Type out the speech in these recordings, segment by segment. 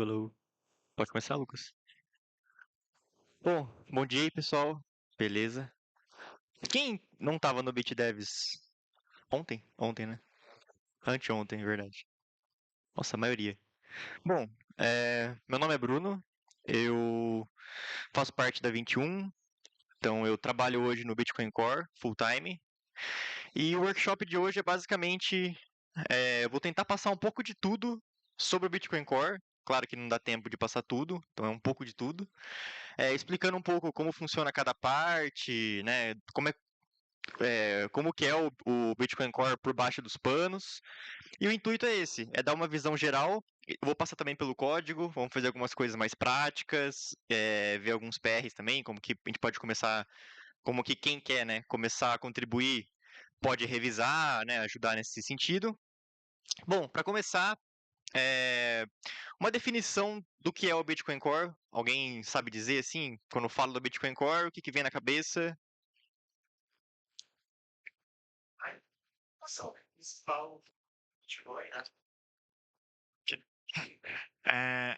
Alô. Pode começar, Lucas? Bom dia aí, pessoal. Beleza? Quem não tava no BitDevs ontem? Ontem, né? Anteontem, é verdade. Nossa, a maioria. Bom, meu nome é Bruno, eu faço parte da 21, então eu trabalho hoje no Bitcoin Core, full time, e o workshop de hoje é basicamente, eu vou tentar passar um pouco de tudo sobre o Bitcoin Core, claro que não dá tempo de passar tudo, então é um pouco de tudo, explicando um pouco como funciona cada parte, né, como que é o Bitcoin Core por baixo dos panos. E o intuito é esse, é dar uma visão geral. Eu vou passar também pelo código, vamos fazer algumas coisas mais práticas, ver alguns PRs também, como que a gente pode começar, como que quem quer, né, começar a contribuir pode revisar, né, ajudar nesse sentido. Bom, para começar, é, uma definição do que é o Bitcoin Core. Alguém sabe dizer assim, quando falo do Bitcoin Core, o que vem na cabeça? A ação principal do Bitcoin, né? É,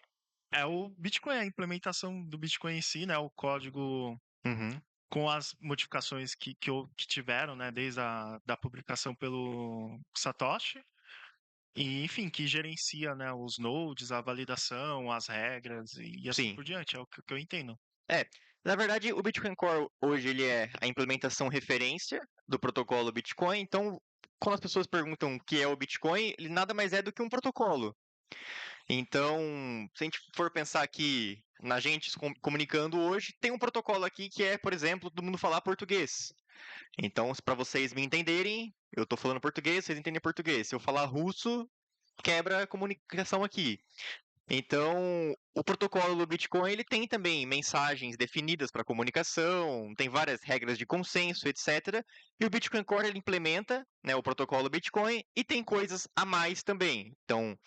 é o Bitcoin, a implementação do Bitcoin em si, né? O código Uhum. com as modificações que tiveram, né? Desde a da publicação pelo Satoshi. E, enfim, que gerencia, né, os nodes, a validação, as regras e assim Sim. por diante. É o que eu entendo. É, na verdade, o Bitcoin Core hoje ele é a implementação referência do protocolo Bitcoin. Então, quando as pessoas perguntam o que é o Bitcoin, ele nada mais é do que um protocolo. Então, se a gente for pensar aqui na gente se comunicando hoje, tem um protocolo aqui que é, por exemplo, todo mundo falar português. Então, para vocês me entenderem, eu estou falando português, vocês entendem português. Se eu falar russo, quebra a comunicação aqui. Então, o protocolo do Bitcoin ele tem também mensagens definidas para comunicação, tem várias regras de consenso, etc. E o Bitcoin Core ele implementa, né, o protocolo Bitcoin e tem coisas a mais também. Então,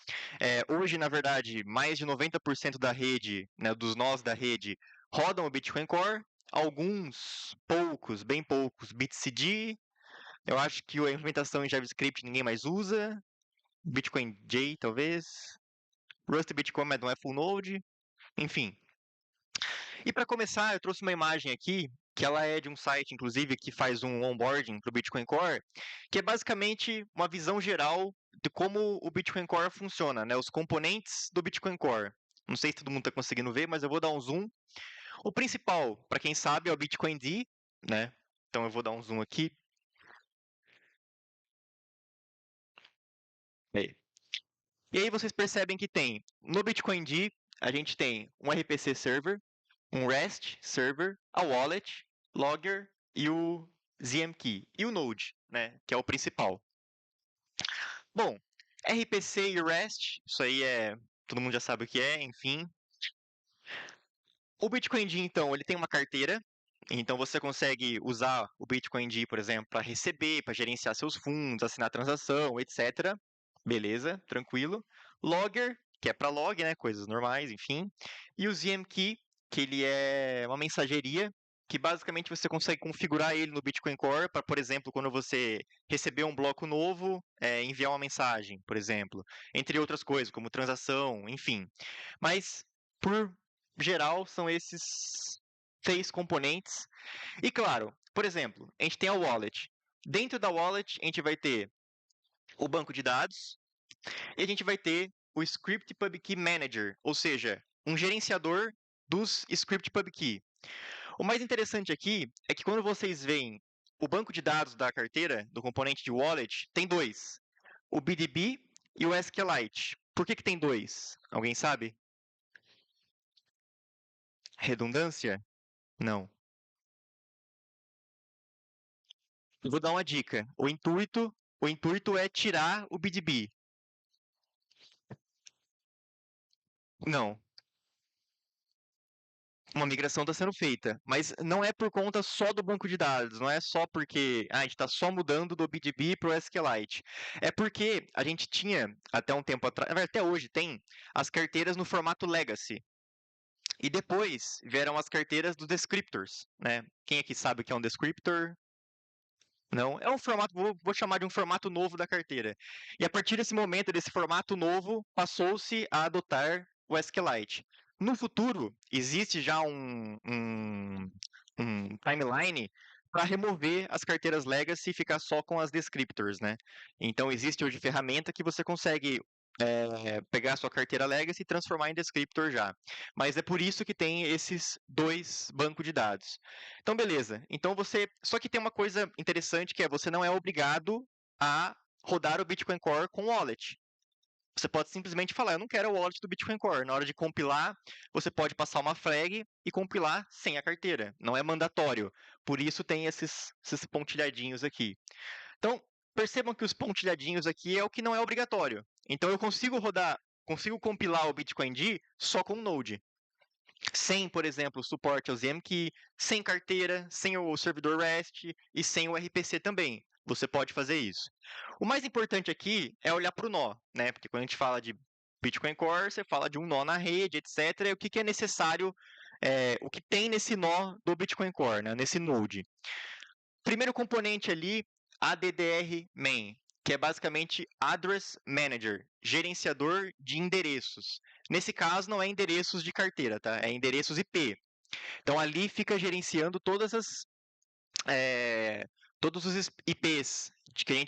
hoje, na verdade, mais de 90% da rede, né, dos nós da rede, rodam o Bitcoin Core. Alguns, poucos, bem poucos, BitCD. Eu acho que a implementação em JavaScript ninguém mais usa. Bitcoin J, talvez. Rust Bitcoin, mas não é full node, enfim. E para começar, eu trouxe uma imagem aqui, que ela é de um site, inclusive, que faz um onboarding para o Bitcoin Core, que é basicamente uma visão geral de como o Bitcoin Core funciona, né? Os componentes do Bitcoin Core. Não sei se todo mundo está conseguindo ver, mas eu vou dar um zoom. O principal, para quem sabe, é o Bitcoin D, né? Então eu vou dar um zoom aqui. Aí. E aí vocês percebem que tem, no Bitcoin D, a gente tem um RPC Server, um REST server, a wallet, logger e o ZMKey e o Node, né, que é o principal. Bom, RPC e REST, isso aí todo mundo já sabe o que é, enfim. O Bitcoin D, então, ele tem uma carteira, então você consegue usar o Bitcoin D, por exemplo, para receber, para gerenciar seus fundos, assinar transação, etc. Beleza, tranquilo. Logger, que é para log, né, coisas normais, enfim. E o ZMKey, que ele é uma mensageria que basicamente você consegue configurar ele no Bitcoin Core para, por exemplo, quando você receber um bloco novo, enviar uma mensagem, por exemplo, entre outras coisas, como transação, enfim. Mas, por geral, são esses 6 componentes. E claro, por exemplo, a gente tem a wallet. Dentro da wallet, a gente vai ter o banco de dados e a gente vai ter o Script PubKey Manager, ou seja, um gerenciador dos Script PubKey. O mais interessante aqui é que quando vocês veem o banco de dados da carteira, do componente de wallet, tem dois: o BDB e o SQLite. Por que tem dois? Alguém sabe? Redundância? Não. Eu vou dar uma dica. O intuito é tirar o BDB. Não. Uma migração está sendo feita, mas não é por conta só do banco de dados, não é só porque a gente está só mudando do BDB para o SQLite. É porque a gente tinha, até um tempo atrás, até hoje tem, as carteiras no formato Legacy. E depois vieram as carteiras dos descriptors, né? Quem aqui sabe o que é um descriptor? Não, é um formato, vou chamar de um formato novo da carteira. E a partir desse momento, desse formato novo, passou-se a adotar o SQLite. No futuro, existe já um timeline para remover as carteiras legacy e ficar só com as descriptors, né? Então, existe hoje ferramenta que você consegue pegar a sua carteira legacy e transformar em descriptor já. Mas é por isso que tem esses dois bancos de dados. Então, beleza. Então, só que tem uma coisa interessante que é você não é obrigado a rodar o Bitcoin Core com wallet. Você pode simplesmente falar, eu não quero o wallet do Bitcoin Core. Na hora de compilar, você pode passar uma flag e compilar sem a carteira. Não é mandatório. Por isso tem esses pontilhadinhos aqui. Então, percebam que os pontilhadinhos aqui é o que não é obrigatório. Então, eu consigo compilar o Bitcoin D só com Node. Sem, por exemplo, suporte ao ZMKey, sem carteira, sem o servidor REST e sem o RPC também. Você pode fazer isso. O mais importante aqui é olhar para o nó, né? Porque quando a gente fala de Bitcoin Core, você fala de um nó na rede, etc. E o que é necessário, o que tem nesse nó do Bitcoin Core, né? Nesse node. Primeiro componente ali, ADDR main, que é basicamente Address Manager, gerenciador de endereços. Nesse caso, não é endereços de carteira, tá? É endereços IP. Então, ali fica gerenciando todos os IPs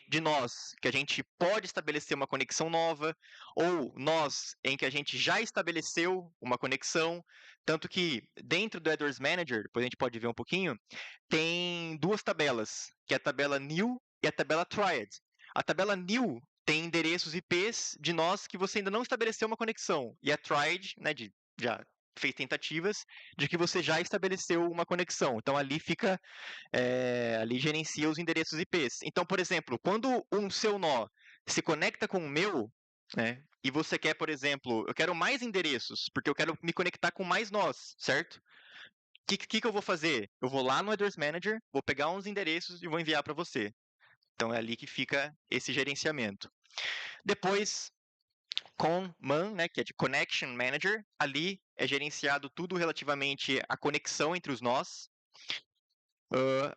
de nós, que a gente pode estabelecer uma conexão nova, ou nós em que a gente já estabeleceu uma conexão. Tanto que dentro do Address Manager, depois a gente pode ver um pouquinho, tem duas tabelas, que é a tabela new e a tabela triad. A tabela new tem endereços IPs de nós que você ainda não estabeleceu uma conexão, e a triad, né, já fez tentativas de que você já estabeleceu uma conexão. Então ali ali gerencia os endereços IPs. Então, por exemplo, quando um seu nó se conecta com o meu, né, e você quer, por exemplo, eu quero mais endereços, porque eu quero me conectar com mais nós, certo? O que eu vou fazer? Eu vou lá no Address Manager, vou pegar uns endereços e vou enviar para você. Então é ali que fica esse gerenciamento. Depois, com MAN, né, que é de Connection Manager, ali é gerenciado tudo relativamente à conexão entre os nós.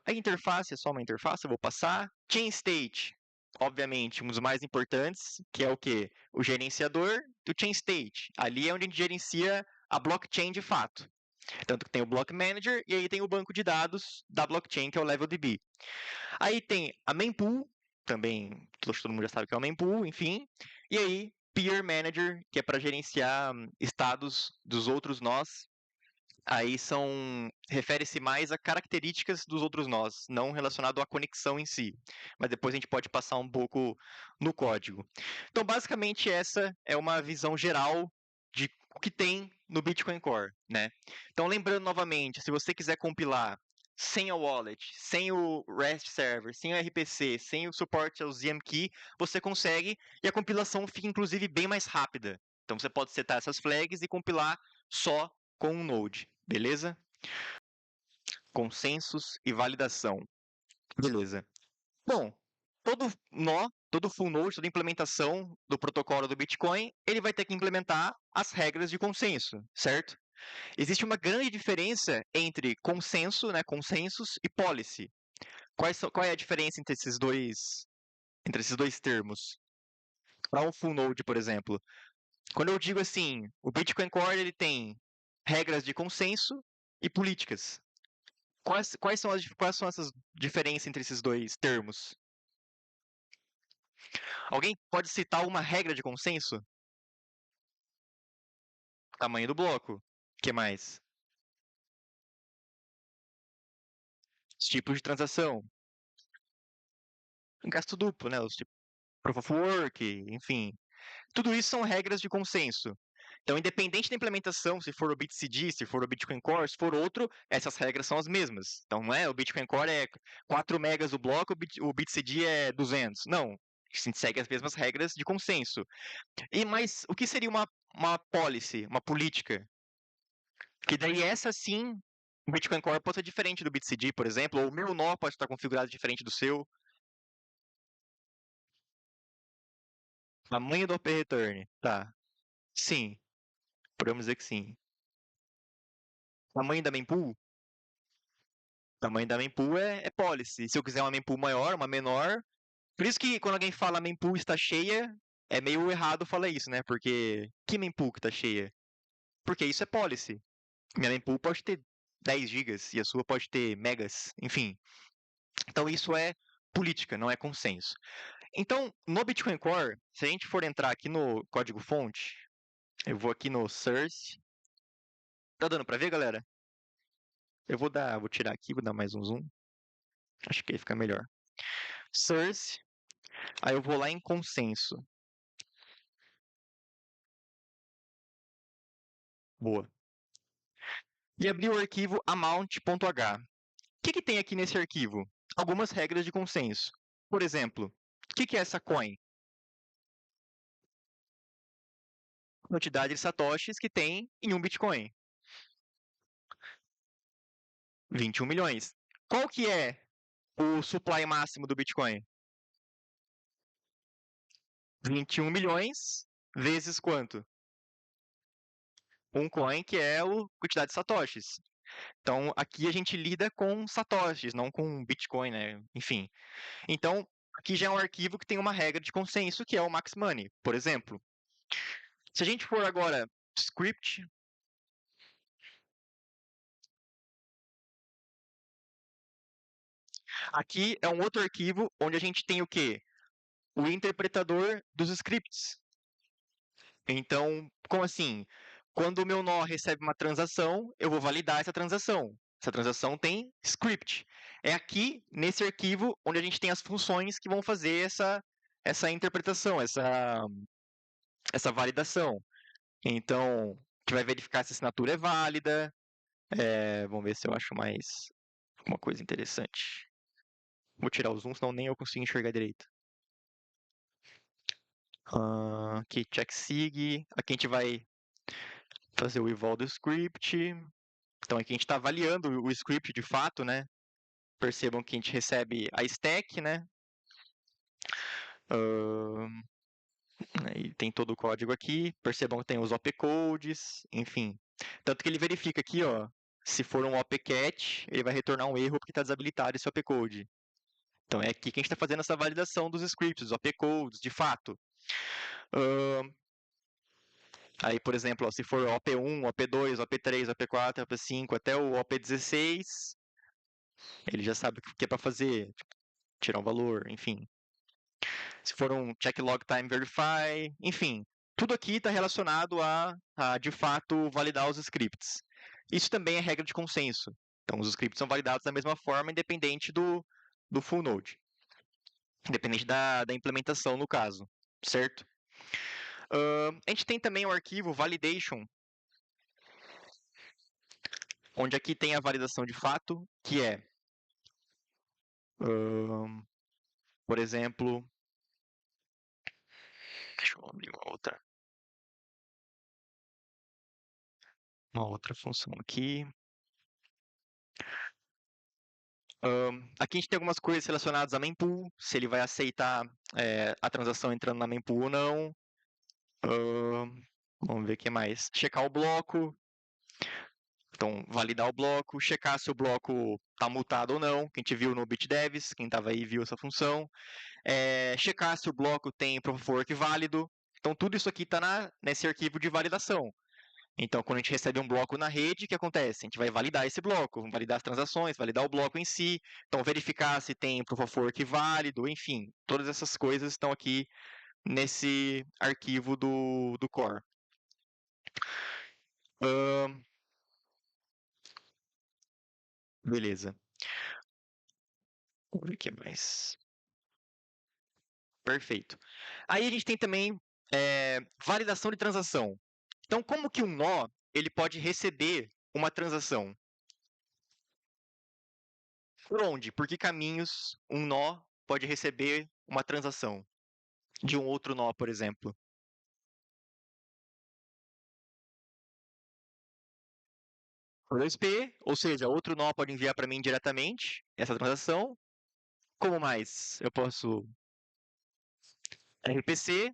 A interface é só uma interface, eu vou passar. Chain State, obviamente, um dos mais importantes, que é o quê? O gerenciador do Chain State. Ali é onde a gente gerencia a blockchain de fato. Tanto que tem o Block Manager e aí tem o banco de dados da blockchain, que é o LevelDB. Aí tem a Mempool, também todo mundo já sabe que é o Mempool, enfim. E aí, Peer Manager, que é para gerenciar estados dos outros nós. Aí refere-se mais a características dos outros nós, não relacionado à conexão em si. Mas depois a gente pode passar um pouco no código. Então, basicamente, essa é uma visão geral de o que tem no Bitcoin Core, né? Então, lembrando novamente, se você quiser compilar sem a wallet, sem o REST server, sem o RPC, sem o suporte ao ZMKey, você consegue e a compilação fica inclusive bem mais rápida. Então você pode setar essas flags e compilar só com um node, beleza? Consensos e validação. Beleza. Bom, todo nó, todo full node, toda implementação do protocolo do Bitcoin, ele vai ter que implementar as regras de consenso, certo? Existe uma grande diferença entre consenso, né, consensus e policy. Qual é a diferença entre esses dois termos? Para um full node, por exemplo, quando eu digo assim, o Bitcoin Core ele tem regras de consenso e políticas. Quais são essas diferenças entre esses dois termos? Alguém pode citar uma regra de consenso? Tamanho do bloco. O que mais? Os tipos de transação. Gasto duplo, né? Os tipos Proof of Work, enfim. Tudo isso são regras de consenso. Então, independente da implementação, se for o BitCD, se for o Bitcoin Core, se for outro, essas regras são as mesmas. Então, não é o Bitcoin Core é 4 megas o bloco, o BitCD é 200. Não, a gente segue as mesmas regras de consenso. Mas o que seria uma policy, uma política? Que daí essa sim, o Bitcoin Core pode ser diferente do BitCD, por exemplo, ou o meu nó pode estar configurado diferente do seu. Tamanho do Open Return, tá. Sim, podemos dizer que sim. Tamanho da mempool? Tamanho da mempool é policy. Se eu quiser uma mempool maior, uma menor. Por isso que quando alguém fala mempool está cheia, é meio errado falar isso, né? Porque que mempool que está cheia? porque isso é policy. Minha mempool pode ter 10 gigas e a sua pode ter megas, enfim. Então isso é política, não é consenso. Então, no Bitcoin Core, se a gente for entrar aqui no código-fonte, eu vou aqui no source. Tá dando pra ver, galera? Vou tirar aqui, vou dar mais um zoom. Acho que aí fica melhor. Source, aí eu vou lá em consenso. Boa. E abri o arquivo amount.h. O que tem aqui nesse arquivo? Algumas regras de consenso. Por exemplo, o que é essa coin? Quantidade de satoshis que tem em um Bitcoin. 21 milhões. Qual que é o supply máximo do Bitcoin? 21 milhões vezes quanto? Um coin que é a quantidade de satoshis. Então, aqui a gente lida com satoshis, não com Bitcoin, né? Enfim. Então, aqui já é um arquivo que tem uma regra de consenso, que é o max money, por exemplo. Se a gente for agora script, aqui é um outro arquivo onde a gente tem o quê? O interpretador dos scripts. Então, como assim? Quando o meu nó recebe uma transação, eu vou validar essa transação. Essa transação tem script. É aqui, nesse arquivo, onde a gente tem as funções que vão fazer essa interpretação, essa validação. Então, a gente vai verificar se a assinatura é válida. Vamos ver se eu acho mais uma coisa interessante. Vou tirar o zoom, senão nem eu consigo enxergar direito. Aqui, check sig. Aqui a gente vai fazer o eval do script. Então aqui a gente está avaliando o script de fato, né? Percebam que a gente recebe a stack, né? E tem todo o código aqui. Percebam que tem os opcodes, enfim. Tanto que ele verifica aqui, ó, se for um opcat, ele vai retornar um erro porque está desabilitado esse opcode. Então é aqui que a gente está fazendo essa validação dos scripts, dos opcodes, de fato. Aí, por exemplo, ó, se for OP1, OP2, OP3, OP4, OP5, até o OP16, ele já sabe o que é para fazer, tipo, tirar um valor, enfim. Se for um check log time verify, enfim. Tudo aqui está relacionado a, de fato, validar os scripts. Isso também é regra de consenso. Então, os scripts são validados da mesma forma, independente do full node. Independente da implementação, no caso. Certo? A gente tem também o arquivo validation, onde aqui tem a validação de fato, que é, por exemplo, deixa eu abrir uma outra função aqui. Aqui a gente tem algumas coisas relacionadas a mempool, se ele vai aceitar a transação entrando na mempool ou não. Vamos ver o que mais. Checar o bloco. Então, validar o bloco, checar se o bloco está mutado ou não, que a gente viu no BitDevs, quem estava aí viu essa função. Checar se o bloco tem Proof of Work válido. Então, tudo isso aqui está nesse arquivo de validação. Então, quando a gente recebe um bloco na rede, o que acontece? A gente vai validar esse bloco, validar as transações, validar o bloco em si, então verificar se tem Proof of Work válido, enfim, todas essas coisas estão aqui nesse arquivo do core. Beleza. Vamos ver o que mais. Perfeito. Aí a gente tem também validação de transação. Então, como que um nó ele pode receber uma transação? Por onde? Por que caminhos um nó pode receber uma transação de um outro nó, por exemplo? Por 2P, ou seja, outro nó pode enviar para mim diretamente essa transação. Como mais? Eu posso RPC,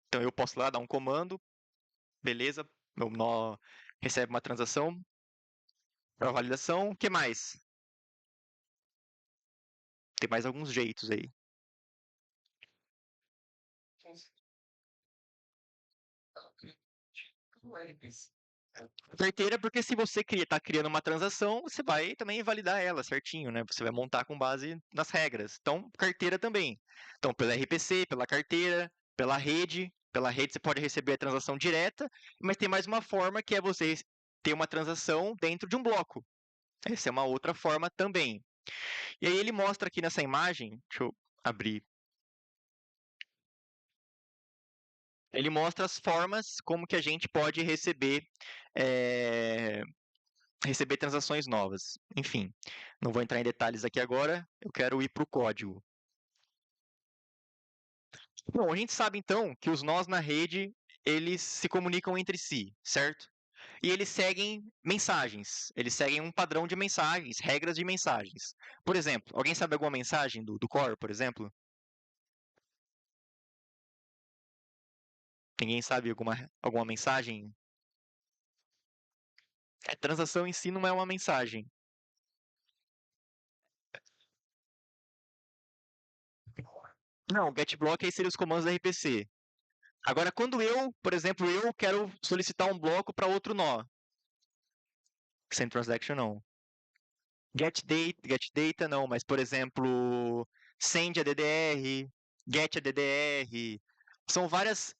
então eu posso lá dar um comando, beleza, meu nó recebe uma transação para validação. O que mais? Tem mais alguns jeitos aí. Carteira, porque se você está criando uma transação, você vai também validar ela certinho, né? Você vai montar com base nas regras. Então, carteira também. Então, pela RPC, pela carteira, pela rede. Pela rede você pode receber a transação direta, mas tem mais uma forma que é você ter uma transação dentro de um bloco. Essa é uma outra forma também. E aí ele mostra aqui nessa imagem, deixa eu abrir. Ele mostra as formas como que a gente pode eh, receber transações novas. Enfim, não vou entrar em detalhes aqui agora, eu quero ir para o código. Bom, a gente sabe então que os nós na rede, eles se comunicam entre si, certo? E eles seguem mensagens, eles seguem um padrão de mensagens, regras de mensagens. Por exemplo, alguém sabe alguma mensagem do core, por exemplo? Ninguém sabe alguma mensagem? A transação em si não é uma mensagem. Não, get block aí seriam os comandos da RPC. Agora, quando eu, por exemplo, eu quero solicitar um bloco para outro nó, sem transaction não. Get data não, mas por exemplo, send a DDR, get a DDR, são várias.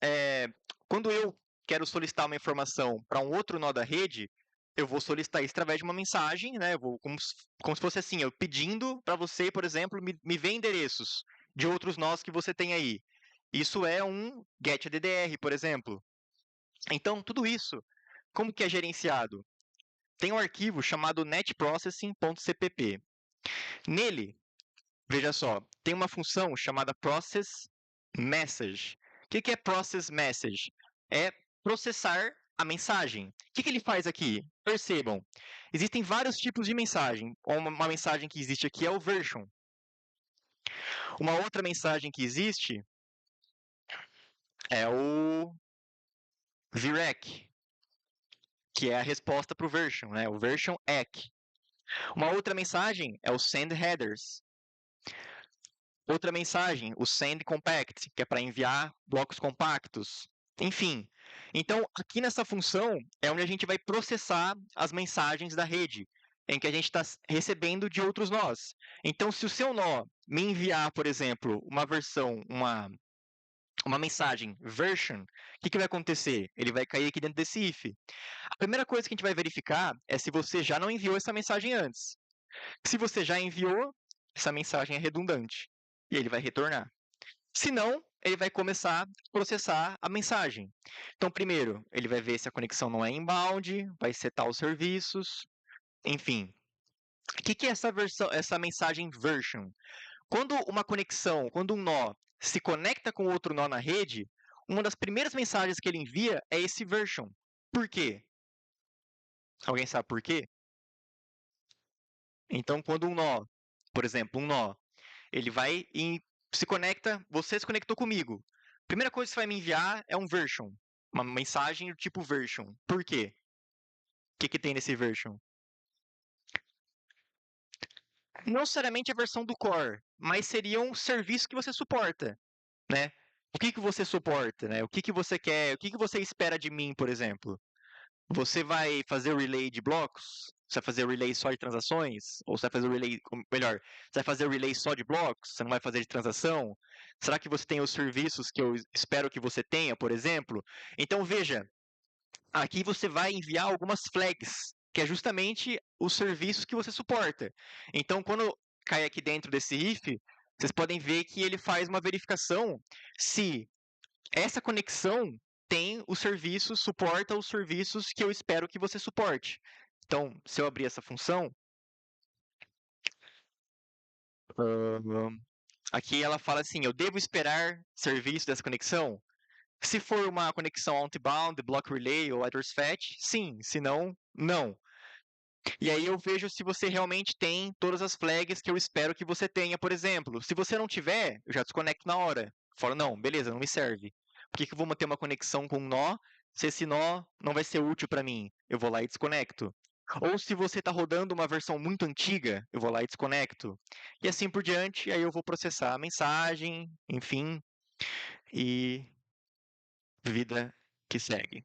Quando eu quero solicitar uma informação para um outro nó da rede, eu vou solicitar isso através de uma mensagem, né? Eu vou, como se fosse assim, eu pedindo para você, por exemplo, me vê endereços de outros nós que você tem aí. Isso é um get a DDR, por exemplo. Então, tudo isso, como que é gerenciado? Tem um arquivo chamado netprocessing.cpp. Nele, veja só, tem uma função chamada process message. O que é process message? É processar a mensagem. O que ele faz aqui? Percebam, existem vários tipos de mensagem. Uma mensagem que existe aqui é o version. Uma outra mensagem que existe é o VREC, que é a resposta para o version, né? O version EC. Uma outra mensagem é o send headers. Outra mensagem, o send compact, que é para enviar blocos compactos. Enfim, então aqui nessa função é onde a gente vai processar as mensagens da rede, em que a gente está recebendo de outros nós. Então, se o seu nó me enviar, por exemplo, uma versão, uma mensagem version, o que vai acontecer? Ele vai cair aqui dentro desse if. A primeira coisa que a gente vai verificar é se você já não enviou essa mensagem antes. Se você já enviou, essa mensagem é redundante e ele vai retornar. Se não, ele vai começar a processar a mensagem. Então, primeiro, ele vai ver se a conexão não é inbound, vai setar os serviços, enfim. O que é essa mensagem version? Quando uma conexão, quando um nó se conecta com outro nó na rede, uma das primeiras mensagens que ele envia é esse version. Por quê? Alguém sabe por quê? Então, quando um nó, por exemplo, um nó, ele vai e se conecta, você se conectou comigo. Primeira coisa que você vai me enviar é um version, uma mensagem do tipo version. Por quê? O que tem nesse version? Não necessariamente a versão do core, mas seria um serviço que você suporta, né? O que você suporta, né? O que você quer, o que você espera de mim, por exemplo? Você vai fazer o relay de blocos? Você vai fazer o relay só de transações? Ou você vai fazer o relay, melhor, você vai fazer o relay só de blocos? Você não vai fazer de transação? Será que você tem os serviços que eu espero que você tenha, por exemplo? Então veja, aqui você vai enviar algumas flags, que é justamente os serviços que você suporta. Então quando cai aqui dentro desse if, vocês podem ver que ele faz uma verificação se essa conexão tem os serviços, suporta os serviços que eu espero que você suporte. Então, se eu abrir essa função, aqui ela fala assim: eu devo esperar serviço dessa conexão? Se for uma conexão outbound, block relay ou address fetch, sim. Se não, não. E aí eu vejo se você realmente tem todas as flags que eu espero que você tenha, por exemplo. Se você não tiver, eu já desconecto na hora. Falo, não, beleza, não me serve. Por que eu vou manter uma conexão com um nó se esse nó não vai ser útil para mim? Eu vou lá e desconecto. Ou se você está rodando uma versão muito antiga, eu vou lá e desconecto. E assim por diante, aí eu vou processar a mensagem, enfim, e vida que segue.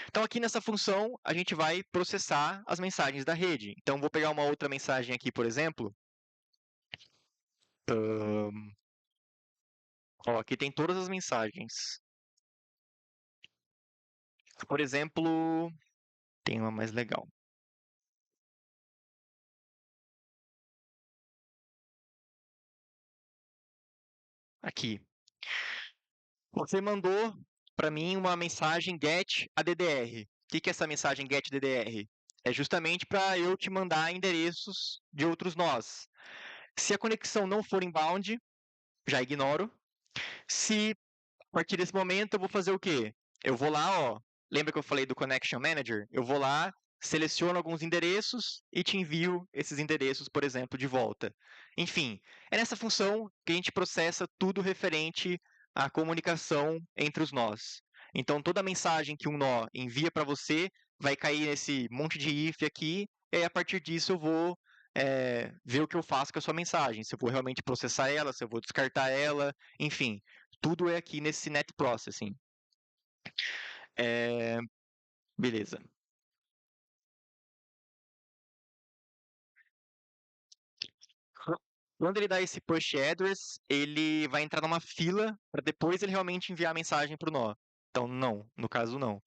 Então, aqui nessa função, a gente vai processar as mensagens da rede. Então, vou pegar uma outra mensagem aqui, por exemplo. Ó, aqui tem todas as mensagens. Por exemplo, tem uma mais legal. Aqui. Você mandou para mim uma mensagem get ADDR. O que é essa mensagem get ADDR? É justamente para eu te mandar endereços de outros nós. Se a conexão não for inbound, já ignoro. Se a partir desse momento eu vou fazer o quê? Eu vou lá, ó. Lembra que eu falei do Connection Manager? Eu vou lá, seleciono alguns endereços e te envio esses endereços, por exemplo, de volta. Enfim, é nessa função que a gente processa tudo referente à comunicação entre os nós. Então, toda mensagem que um nó envia para você vai cair nesse monte de if aqui, e aí, a partir disso eu vou ver o que eu faço com a sua mensagem. Se eu vou realmente processar ela, se eu vou descartar ela, enfim. Tudo é aqui nesse net processing. Beleza. Quando ele dá esse push address, ele vai entrar numa fila para depois ele realmente enviar a mensagem para o nó. Então, não. No caso, não.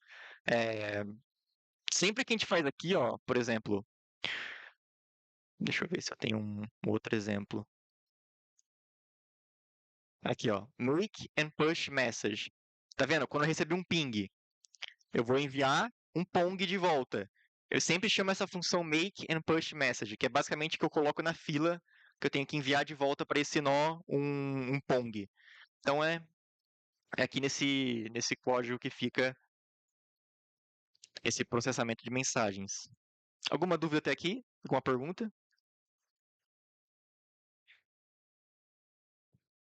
É, sempre que a gente faz aqui, ó, por exemplo, deixa eu ver se eu tenho um outro exemplo. Aqui, ó, make and push message. Tá vendo? Quando eu receber um ping, eu vou enviar um pong de volta. Eu sempre chamo essa função make and push message, que é basicamente que eu coloco na fila que eu tenho que enviar de volta para esse nó um pong. Então é aqui nesse código que fica esse processamento de mensagens. Alguma dúvida até aqui? Alguma pergunta?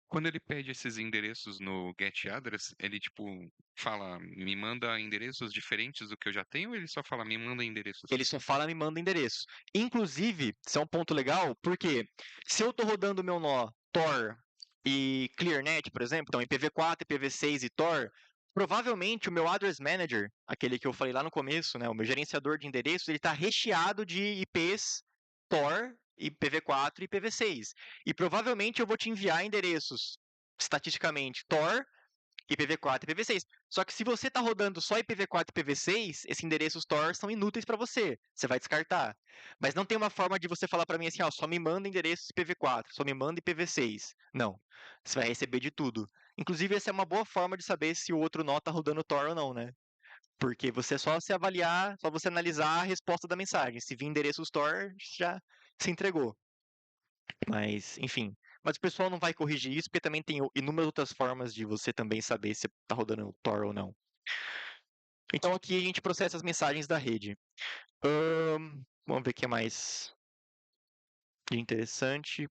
Quando ele pede esses endereços no get address, ele tipo fala, me manda endereços diferentes do que eu já tenho, ou ele só fala, me manda endereços? Ele só fala, me manda endereço. Inclusive, isso é um ponto legal, porque se eu estou rodando o meu nó Tor e ClearNet, por exemplo, então IPv4, IPv6 e Tor, provavelmente o meu Address Manager, aquele que eu falei lá no começo, né, o meu gerenciador de endereços, ele está recheado de IPs Tor, IPv4 e IPv6. E provavelmente eu vou te enviar endereços, estatisticamente, Tor, IPv4 e IPv6. Só que se você está rodando só IPv4 e IPv6, esses endereços Tor são inúteis para você. Você vai descartar. Mas não tem uma forma de você falar para mim assim, ó, só me manda endereços IPv4, só me manda IPv6. Não. Você vai receber de tudo. Inclusive, essa é uma boa forma de saber se o outro nó está rodando Tor ou não, né? Porque você só se avaliar, só você analisar a resposta da mensagem. Se vir endereços Tor, já se entregou. Mas, enfim. Mas o pessoal não vai corrigir isso, porque também tem inúmeras outras formas de você também saber se está rodando o Tor ou não. Então aqui a gente processa as mensagens da rede. Vamos ver o que é mais de interessante.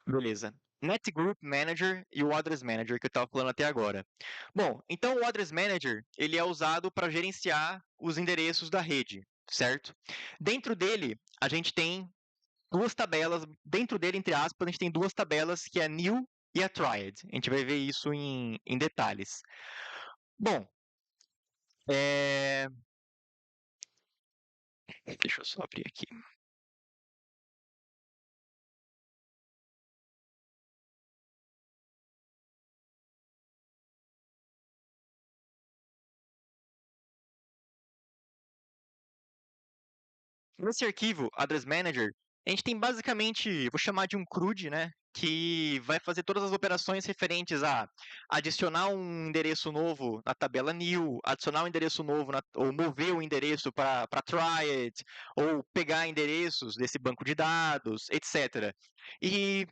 Beleza. Net Group Manager e o Address Manager que eu estava falando até agora. Bom, então o Address Manager ele é usado para gerenciar os endereços da rede, certo? Dentro dele, a gente tem duas tabelas, dentro dele, entre aspas, a gente tem duas tabelas, que é a New e a Triad. A gente vai ver isso em detalhes. Bom, deixa eu só abrir aqui. Nesse arquivo, Address Manager, a gente tem basicamente, vou chamar de um CRUD, né? Que vai fazer todas as operações referentes a adicionar um endereço novo na tabela new, adicionar um endereço novo, ou mover o endereço para Triad, ou pegar endereços desse banco de dados, etc. E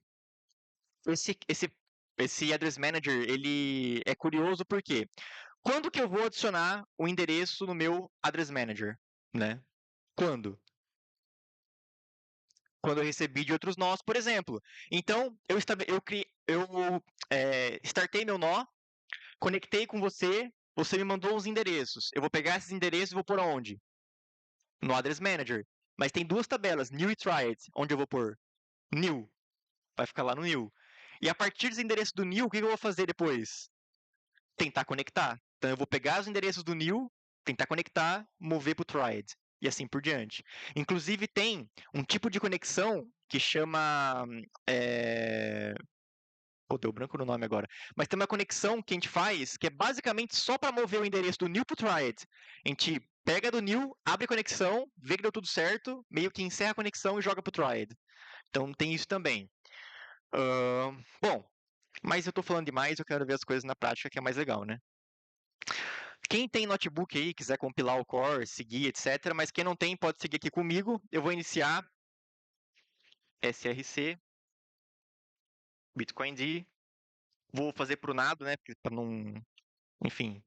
esse Address Manager, ele é curioso porque quando que eu vou adicionar o endereço no meu Address Manager, né? Quando? Quando eu recebi de outros nós, por exemplo. Então, startei meu nó, conectei com você, você me mandou os endereços. Eu vou pegar esses endereços e vou pôr onde? No Address Manager. Mas tem duas tabelas, New e Triad, onde eu vou pôr? New. vai ficar lá no new. E a partir desse endereço do new, o que eu vou fazer depois? Tentar conectar. Então eu vou pegar os endereços do new, tentar conectar, mover para o triad e assim por diante. Inclusive tem um tipo de conexão que chama Pô, deu branco no nome agora. Mas tem uma conexão que a gente faz que é basicamente só para mover o endereço do new pro triad. A gente pega do new, abre a conexão, vê que deu tudo certo, meio que encerra a conexão e joga pro triad. Então tem isso também. Bom, mas eu tô falando demais, eu quero ver as coisas na prática, que é mais legal, né? Quem tem notebook aí, quiser compilar o core, seguir, etc. Mas quem não tem, pode seguir aqui comigo. Eu vou iniciar SRC, Bitcoin D. Vou fazer pro nado, né? Para não. Enfim.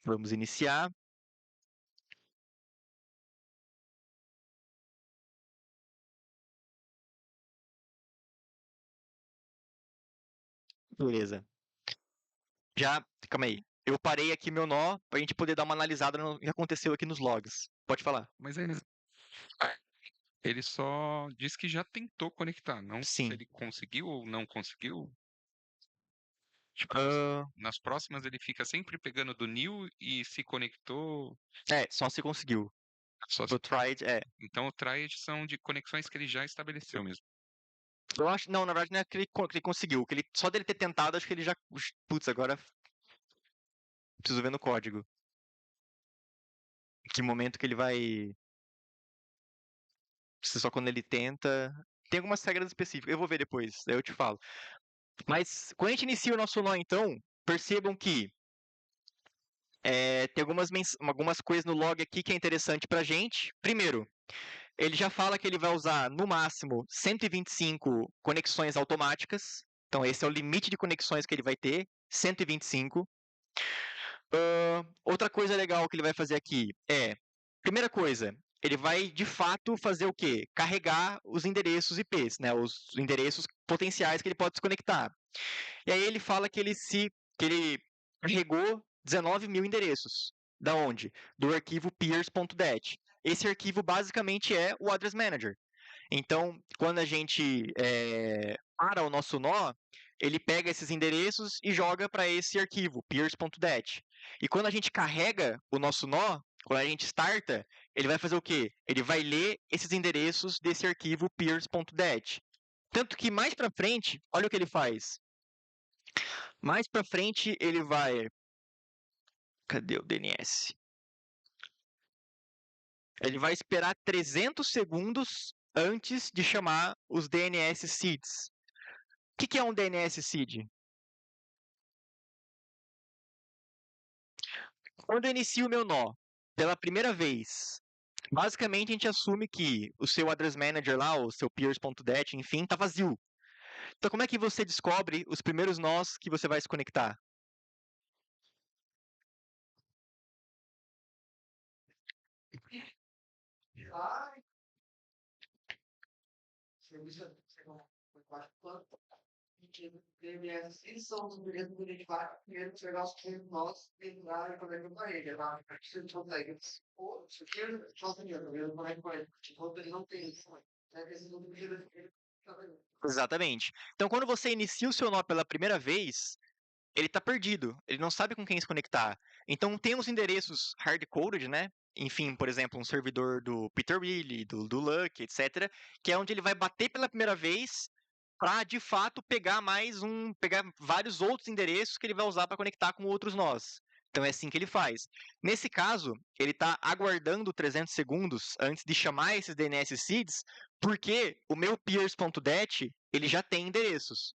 Vamos iniciar. Beleza. Já, calma aí. Eu parei aqui meu nó pra gente poder dar uma analisada no que aconteceu aqui nos logs. Pode falar. Mas ele só diz que já tentou conectar, não se Sim. ele conseguiu ou não conseguiu. Tipo, Ah, nas próximas ele fica sempre pegando do new e se conectou. só se conseguiu. Só Pro tried, Então o triad são de conexões que ele já estabeleceu mesmo. Eu acho, não, na verdade não é que ele conseguiu. Que ele, só dele ter tentado, acho que ele já. Putz, agora preciso ver no código. Que momento que ele vai. Se só quando ele tenta. Tem algumas regras específicas. Eu vou ver depois, daí eu te falo. Mas quando a gente inicia o nosso nó, então, percebam que tem algumas coisas no log aqui que é interessante pra gente. Primeiro, ele já fala que ele vai usar, no máximo, 125 conexões automáticas. Então, esse é o limite de conexões que ele vai ter, 125. Outra coisa legal que ele vai fazer aqui primeira coisa, ele vai, de fato, fazer o quê? Carregar os endereços IPs, né? Os endereços potenciais que ele pode se conectar. E aí ele fala que ele carregou 19 mil endereços. Da onde? Do arquivo peers.det. Esse arquivo basicamente é o Address Manager. Então, quando a gente para o nosso nó, ele pega esses endereços e joga para esse arquivo, peers.det. E quando a gente carrega o nosso nó, quando a gente starta, ele vai fazer o quê? Ele vai ler esses endereços desse arquivo peers.det. Tanto que mais para frente, olha o que ele faz. Mais para frente ele vai. Cadê o DNS? Ele vai esperar 300 segundos antes de chamar os DNS seeds. O que é um DNS seed? Quando eu inicio o meu nó pela primeira vez, basicamente a gente assume que o seu address manager lá, o seu peers.det, enfim, está vazio. Então como é que você descobre os primeiros nós que você vai se conectar? Eles são os mesmos que a gente vai primeiro pegar os primeiros nós e lá e conectar com ele. Lá, aqui você consegue. Ou, isso aqui é sozinho, eu conecto com ele. Tipo, ele não tem isso. Esse não tem ele. Exatamente. Então quando você inicia o seu nó pela primeira vez, ele está perdido, ele não sabe com quem se conectar. Então tem os endereços hard-coded, né? Enfim, por exemplo, um servidor do Peter Willy, do Luck, etc., que é onde ele vai bater pela primeira vez para de fato pegar pegar vários outros endereços que ele vai usar para conectar com outros nós. Então é assim que ele faz. Nesse caso, ele está aguardando 300 segundos antes de chamar esses DNS seeds, porque o meu peers.det ele já tem endereços.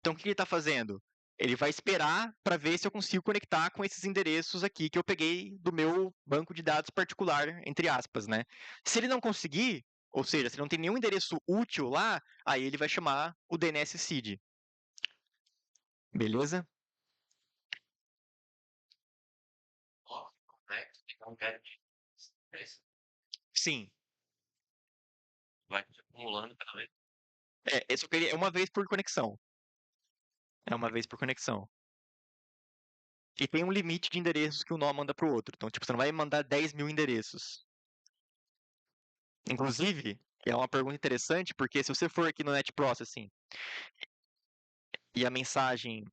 Então o que ele está fazendo? Ele vai esperar para ver se eu consigo conectar com esses endereços aqui que eu peguei do meu banco de dados particular, entre aspas, né? Se ele não conseguir, ou seja, se não tem nenhum endereço útil lá, aí ele vai chamar o DNS seed. Beleza? Sim. Vai acumulando cada vez. É uma vez por conexão. É uma vez por conexão. E tem um limite de endereços que o nó manda para o outro. Então, tipo, você não vai mandar 10 mil endereços. Inclusive, É uma pergunta interessante, porque se você for aqui no Net Processing e a mensagem.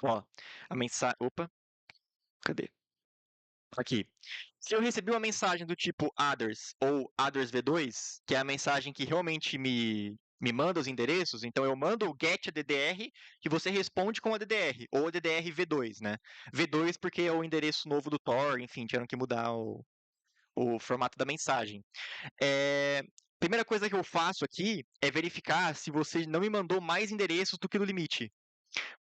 Ó, a mensagem. Opa, cadê? Aqui. Se eu recebi uma mensagem do tipo others ou others v2, que é a mensagem que realmente me manda os endereços, então eu mando o get DDR que você responde com a DDR, ou a DDR v2, né? V2 porque é o endereço novo do Tor, enfim, tiveram que mudar o formato da mensagem. Primeira coisa que eu faço aqui é verificar se você não me mandou mais endereços do que no limite.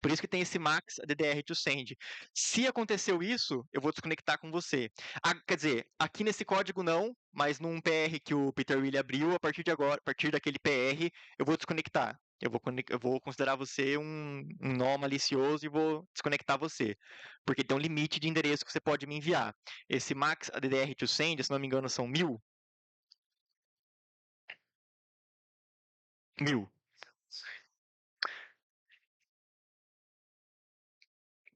Por isso que tem esse max DDR to send. Se aconteceu isso, eu vou desconectar com você. Quer dizer, aqui nesse código não, mas num PR que o Peter Willi abriu, a partir de agora, a partir daquele PR, eu vou desconectar. Eu vou considerar você um nó malicioso e vou desconectar você. Porque tem um limite de endereço que você pode me enviar. Esse max DDR to send, se não me engano, são 1000. 1000.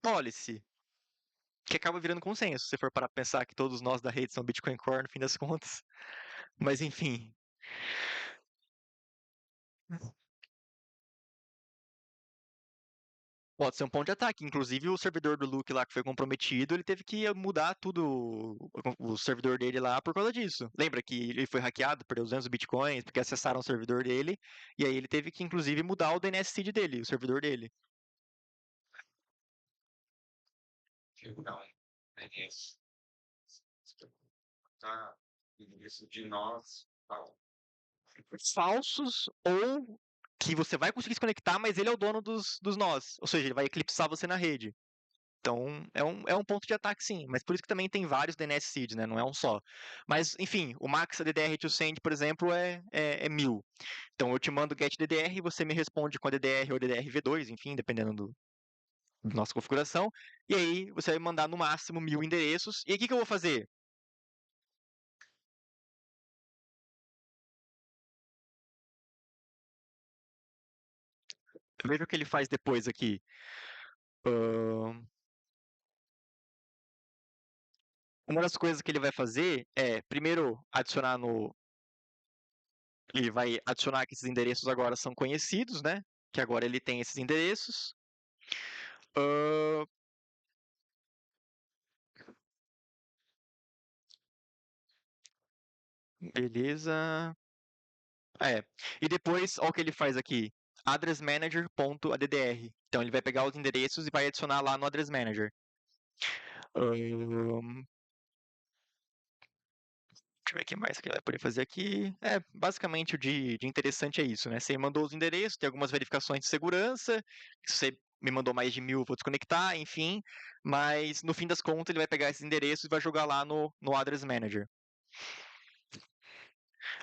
Policy, que acaba virando consenso, se for para pensar que todos nós da rede são Bitcoin Core no fim das contas. Mas enfim. Pode ser um ponto de ataque. Inclusive, o servidor do Luke lá que foi comprometido, ele teve que mudar tudo, o servidor dele lá por causa disso. Lembra que ele foi hackeado, perdeu 200 bitcoins, porque acessaram o servidor dele, e aí ele teve que, inclusive, mudar o DNS seed dele, o servidor dele. Não, é isso. Tá, isso de nós, tal. Falsos ou que você vai conseguir se conectar, mas ele é o dono dos nós. Ou seja, ele vai eclipsar você na rede. Então, é um ponto de ataque, sim. Mas por isso que também tem vários DNS seeds, né? Não é um só. Mas, enfim, o max DDR to send, por exemplo, é 1000. Então, eu te mando get DDR e você me responde com a DDR ou DDR V2, enfim, dependendo da nossa configuração. E aí, você vai mandar no máximo 1000 endereços. E aí, o que eu vou fazer? Veja o que ele faz depois aqui. Uma das coisas que ele vai fazer é, primeiro, adicionar no. Ele vai adicionar que esses endereços agora são conhecidos, né? Que agora ele tem esses endereços. Beleza. E depois, olha o que ele faz aqui. addressmanager.addr. Então ele vai pegar os endereços e vai adicionar lá no address manager. Deixa eu ver o que mais que ele vai poder fazer aqui. Basicamente o de interessante é isso, né? Você mandou os endereços, tem algumas verificações de segurança. Se você me mandou mais de 1000, vou desconectar, enfim. Mas no fim das contas, ele vai pegar esses endereços e vai jogar lá no address manager.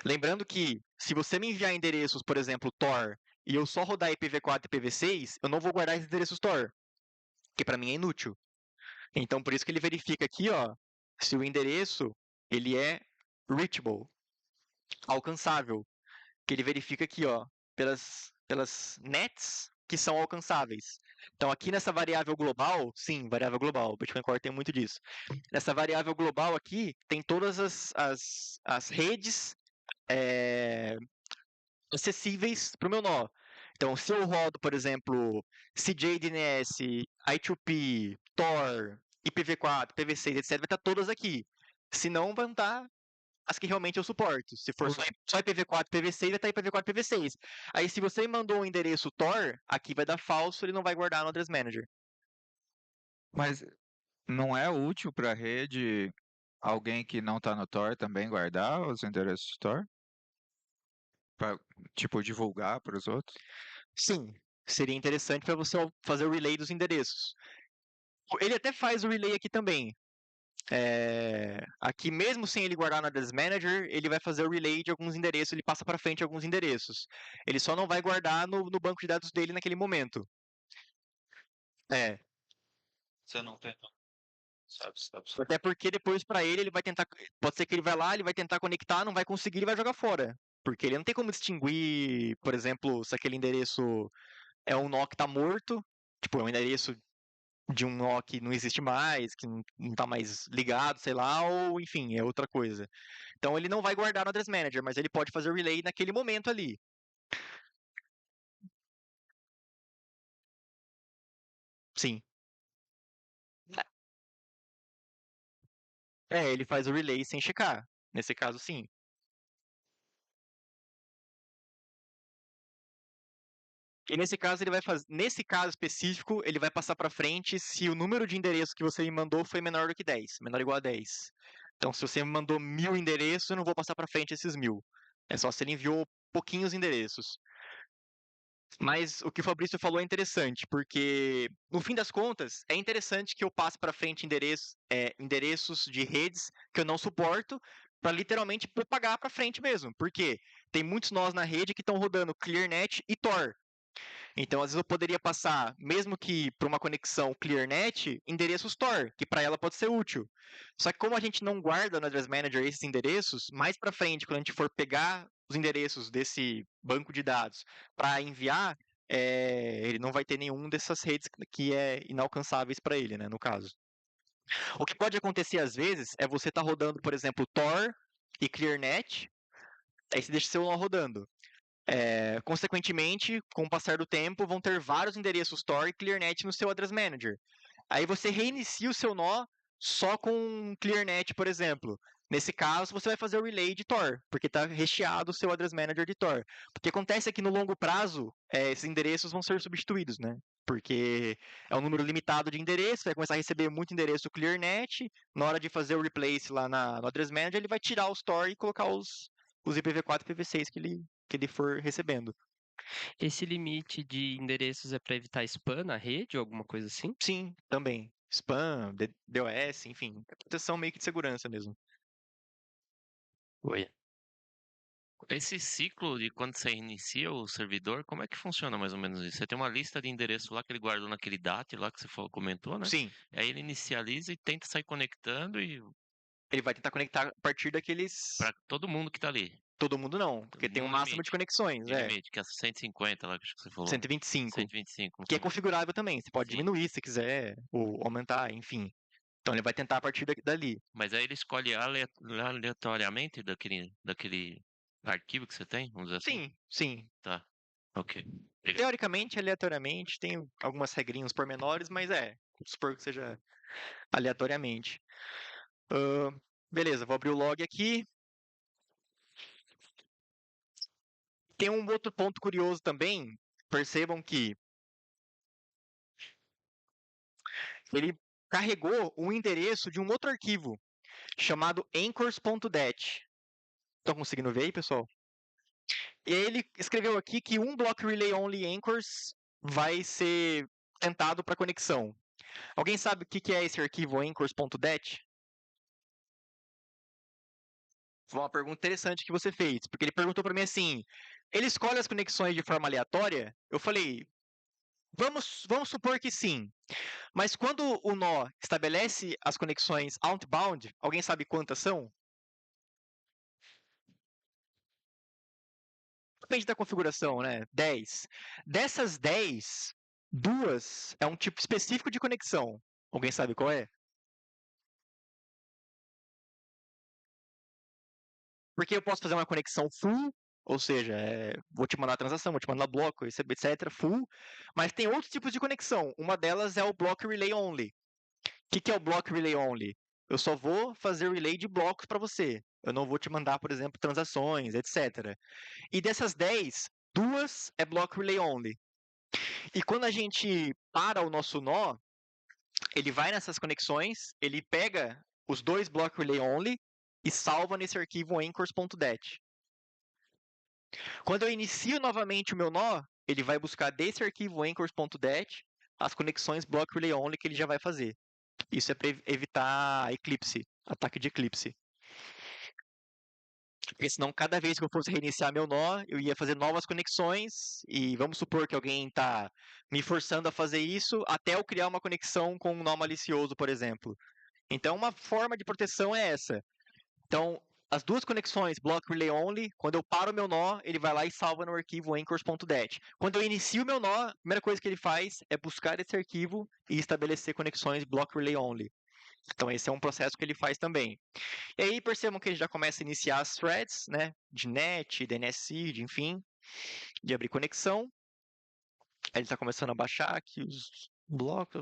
Lembrando que, se você me enviar endereços, por exemplo, Tor, e eu só rodar IPv4 e IPv6, eu não vou guardar esses endereços Tor, que para mim é inútil. Então, por isso que ele verifica aqui, ó, se o endereço ele é reachable, alcançável, que ele verifica aqui, ó, pelas nets que são alcançáveis. Então, aqui nessa variável global, sim, variável global, o Bitcoin Core tem muito disso. Nessa variável global aqui, tem todas as redes acessíveis para o meu nó. Então, se eu rodo, por exemplo, CJDNS, I2P, Tor, IPv4, IPv6, etc., vai estar todas aqui. Se não, vão estar as que realmente eu suporto. Se for só IPv4, IPv6, vai estar IPv4, IPv6. Aí, se você mandou um endereço Tor, aqui vai dar falso, ele não vai guardar no Address Manager. Mas não é útil para a rede alguém que não está no Tor também guardar os endereços Tor? Para, tipo, divulgar para os outros? Sim, seria interessante para você fazer o relay dos endereços. Ele até faz o relay aqui também. Aqui, mesmo sem ele guardar no Address Manager, ele vai fazer o relay de alguns endereços, ele passa para frente alguns endereços. Ele só não vai guardar no banco de dados dele naquele momento. Você não tem, não. Sabe. Até porque depois para ele vai tentar. Pode ser que ele vai lá, ele vai tentar conectar, não vai conseguir, ele vai jogar fora. Porque ele não tem como distinguir, por exemplo, se aquele endereço é um nó que está morto, tipo, é um endereço de um nó que não existe mais, que não tá mais ligado, sei lá, ou enfim, é outra coisa. Então ele não vai guardar no address manager, mas ele pode fazer o relay naquele momento ali. Sim. Ele faz o relay sem checar. Nesse caso, sim. E nesse caso, nesse caso específico, ele vai passar para frente se o número de endereços que você me mandou foi menor do que 10, menor ou igual a 10. Então, se você me mandou 1000 endereços, eu não vou passar para frente esses 1000. É só se ele enviou pouquinhos endereços. Mas o que o Fabrício falou é interessante, porque no fim das contas, é interessante que eu passe para frente endereços de redes que eu não suporto, para literalmente propagar para frente mesmo. Porque tem muitos nós na rede que estão rodando ClearNet e Tor. Então, às vezes eu poderia passar, mesmo que para uma conexão ClearNet, endereços Tor, que para ela pode ser útil. Só que como a gente não guarda no Address Manager esses endereços, mais para frente, quando a gente for pegar os endereços desse banco de dados para enviar, ele não vai ter nenhum dessas redes que é inalcançáveis para ele, né, no caso. O que pode acontecer às vezes é você estar rodando, por exemplo, Tor e ClearNet, aí você deixa seu nó rodando. Consequentemente, com o passar do tempo, vão ter vários endereços Tor e ClearNet no seu Address Manager. Aí você reinicia o seu nó só com ClearNet, por exemplo. Nesse caso, você vai fazer o relay de Tor, porque está recheado o seu Address Manager de Tor. O que acontece é que no longo prazo, esses endereços vão ser substituídos, né? Porque é um número limitado de endereços, vai começar a receber muito endereço ClearNet. Na hora de fazer o replace lá no Address Manager, ele vai tirar os Tor e colocar os IPv4 e IPv6 que ele for recebendo. Esse limite de endereços é para evitar spam na rede ou alguma coisa assim? Sim, também. Spam, DOS, enfim. Proteção meio que de segurança mesmo. Oi. Esse ciclo de quando você inicia o servidor, como é que funciona mais ou menos isso? Você tem uma lista de endereços lá que ele guardou naquele DAT lá que você comentou, né? Sim, Aí ele inicializa e tenta sair conectando e ele vai tentar conectar a partir daqueles. para todo mundo que tá ali. Todo mundo não, porque Todo tem um mundo máximo de conexões, De limite, que é 150 lá que acho que você falou. 125. 125. Que é configurável também. Você pode Sim. diminuir se quiser, ou aumentar, enfim. Então ele vai tentar a partir dali. Mas aí ele escolhe aleatoriamente daquele arquivo que você tem, vamos dizer assim? Sim, sim. Tá. Ok. Teoricamente, aleatoriamente, tem algumas regrinhas pormenores, mas vamos supor que seja aleatoriamente. Beleza, vou abrir o log aqui. Tem um outro ponto curioso também. Percebam que ele carregou um endereço de um outro arquivo chamado anchors.dat. Estão conseguindo ver aí, pessoal? E aí ele escreveu aqui que um block relay only anchors vai ser tentado para conexão. Alguém sabe o que é esse arquivo anchors.dat? Foi uma pergunta interessante que você fez, porque ele perguntou para mim assim: ele escolhe as conexões de forma aleatória? Eu falei: vamos supor que sim. Mas quando o nó estabelece as conexões outbound, alguém sabe quantas são? Depende da configuração, né? 10. Dessas 10, 2 é um tipo específico de conexão. Alguém sabe qual é? Porque eu posso fazer uma conexão full, ou seja, vou te mandar a transação, vou te mandar bloco, etc, full, mas tem outros tipos de conexão. Uma delas é o block relay only. O que é o block relay only? Eu só vou fazer relay de blocos para você. Eu não vou te mandar, por exemplo, transações, etc. E dessas 10, 2 é block relay only. E quando a gente para o nosso nó, ele vai nessas conexões, ele pega os 2 block relay only e salva nesse arquivo anchors.dat. Quando eu inicio novamente o meu nó, ele vai buscar desse arquivo anchors.dat as conexões block relay only que ele já vai fazer. Isso é para evitar eclipse, ataque de eclipse. Porque senão, cada vez que eu fosse reiniciar meu nó, eu ia fazer novas conexões, e vamos supor que alguém está me forçando a fazer isso, até eu criar uma conexão com um nó malicioso, por exemplo. Então, uma forma de proteção é essa. Então, as duas conexões block relay only, quando eu paro o meu nó, ele vai lá e salva no arquivo anchors.det. Quando eu inicio o meu nó, a primeira coisa que ele faz é buscar esse arquivo e estabelecer conexões block relay only. Então esse é um processo que ele faz também. E aí percebam que ele já começa a iniciar as threads, né, de net, DNS-seed, enfim, de abrir conexão. Aí ele está começando a baixar aqui os blocos,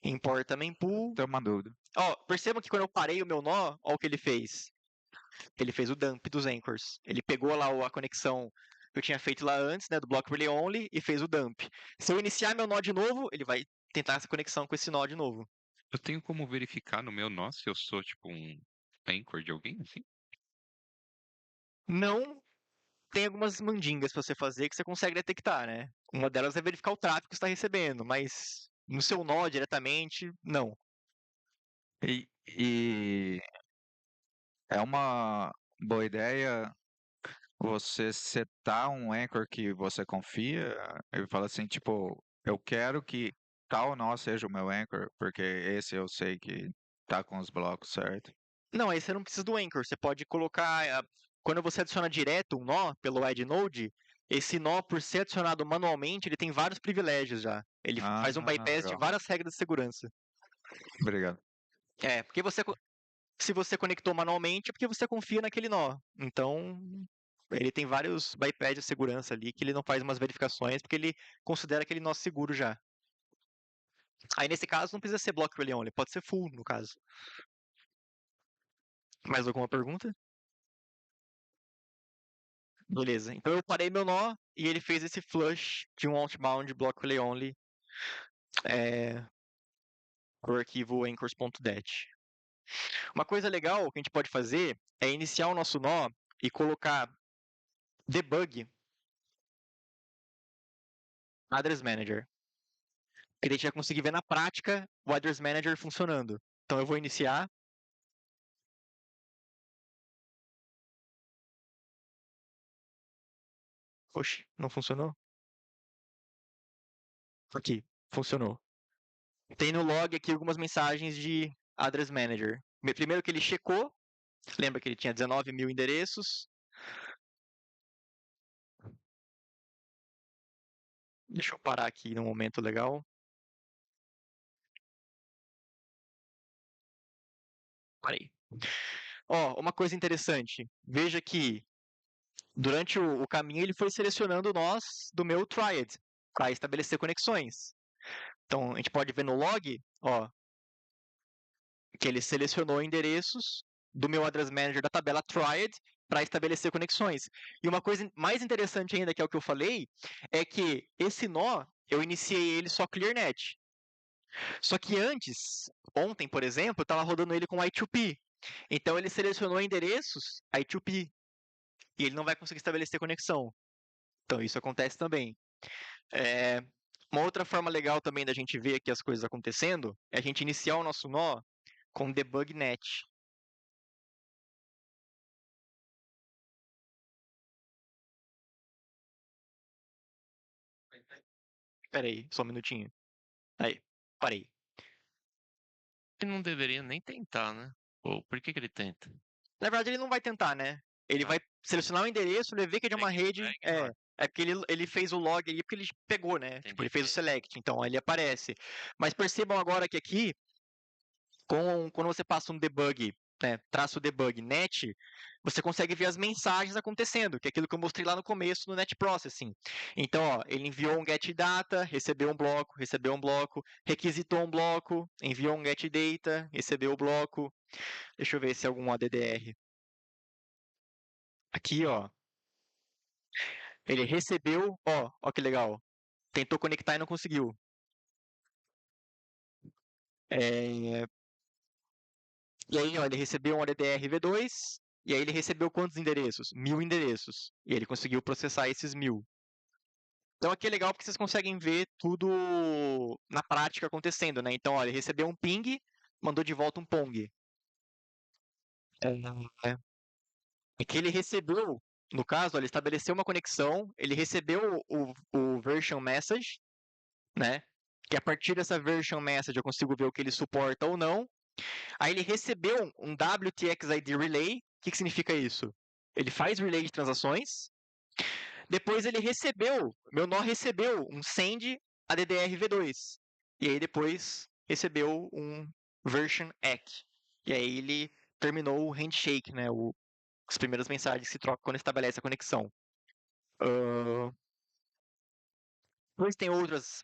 importa mempool. Tem uma dúvida. Ó, percebam que quando eu parei o meu nó, ó o que ele fez. Ele fez o dump dos anchors. Ele pegou lá a conexão que eu tinha feito lá antes, né, do block relay only, e fez o dump. Se eu iniciar meu nó de novo, ele vai tentar essa conexão com esse nó de novo. Eu tenho como verificar no meu nó se eu sou, tipo, um anchor de alguém, assim? Não tem algumas mandingas pra você fazer que você consegue detectar, né? Uma delas é verificar o tráfego que você está recebendo, mas no seu nó diretamente, não. E é uma boa ideia você setar um anchor que você confia e fala assim, tipo, eu quero que tal nó seja o meu anchor, porque esse eu sei que tá com os blocos certo. Não, aí você não precisa do anchor. Você pode colocar. Quando você adiciona direto um nó pelo add node, esse nó, por ser adicionado manualmente, ele tem vários privilégios já. Ele faz um bypass de legal. várias regras de segurança. Obrigado. É, porque se você conectou manualmente, é porque você confia naquele nó. Então, ele tem vários bypass de segurança ali que ele não faz umas verificações, porque ele considera aquele nó seguro já. Aí, nesse caso, não precisa ser block relay only, pode ser full, no caso. Mais alguma pergunta? Beleza. Então eu parei meu nó e ele fez esse flush de um outbound block relay only pro arquivo anchors.det. Uma coisa legal que a gente pode fazer é iniciar o nosso nó e colocar debug address manager. Que a gente vai conseguir ver na prática o address manager funcionando. Então eu vou iniciar. Oxi, não funcionou? Aqui, funcionou. Tem no log aqui algumas mensagens de address manager. Primeiro que ele checou, lembra que ele tinha 19 mil endereços. Deixa eu parar aqui num momento legal. Parei. Ó, uma coisa interessante. Veja que durante o caminho ele foi selecionando nós do meu triad para estabelecer conexões. Então a gente pode ver no log, ó, que ele selecionou endereços do meu address manager da tabela triad para estabelecer conexões. E uma coisa mais interessante ainda, que é o que eu falei, é que esse nó eu iniciei ele só ClearNet. Só que antes, ontem, por exemplo, eu estava rodando ele com I2P. Então ele selecionou endereços I2P e ele não vai conseguir estabelecer conexão. Então isso acontece também. Uma outra forma legal também da gente ver aqui as coisas acontecendo é a gente iniciar o nosso nó com debug net. Espera aí, só um minutinho. Aí, parei. Ele não deveria nem tentar, né? Ou por que ele tenta? Na verdade ele não vai tentar, né? Ele vai selecionar o endereço, ele vê que é de uma rede. É porque ele fez o log ali porque ele pegou, né? Tipo, ele fez o select, então ele aparece. Mas percebam agora que aqui, quando você passa um debug, né, traço debug net, você consegue ver as mensagens acontecendo, que é aquilo que eu mostrei lá no começo no net processing. Então, ó, ele enviou um get data, recebeu um bloco, requisitou um bloco, enviou um get data, recebeu o bloco. Deixa eu ver se é algum ADDR. Aqui, ó. Ele recebeu, ó que legal. Tentou conectar e não conseguiu. E aí, ó, ele recebeu um ADDR V2, e aí ele recebeu quantos endereços? 1000 endereços. E ele conseguiu processar esses 1000. Então aqui é legal porque vocês conseguem ver tudo na prática acontecendo, né? Então, ó, ele recebeu um ping, mandou de volta um pong. Aqui ele recebeu, no caso, ó, ele estabeleceu uma conexão, ele recebeu o version message, né? Que a partir dessa version message eu consigo ver o que ele suporta ou não. Aí ele recebeu um WTXID relay, que significa isso? Ele faz relay de transações, depois meu nó recebeu um send ADDR V2, e aí depois recebeu um version ACK, e aí ele terminou o handshake, né, as primeiras mensagens que se trocam quando estabelece a conexão. Ahn, Depois tem outras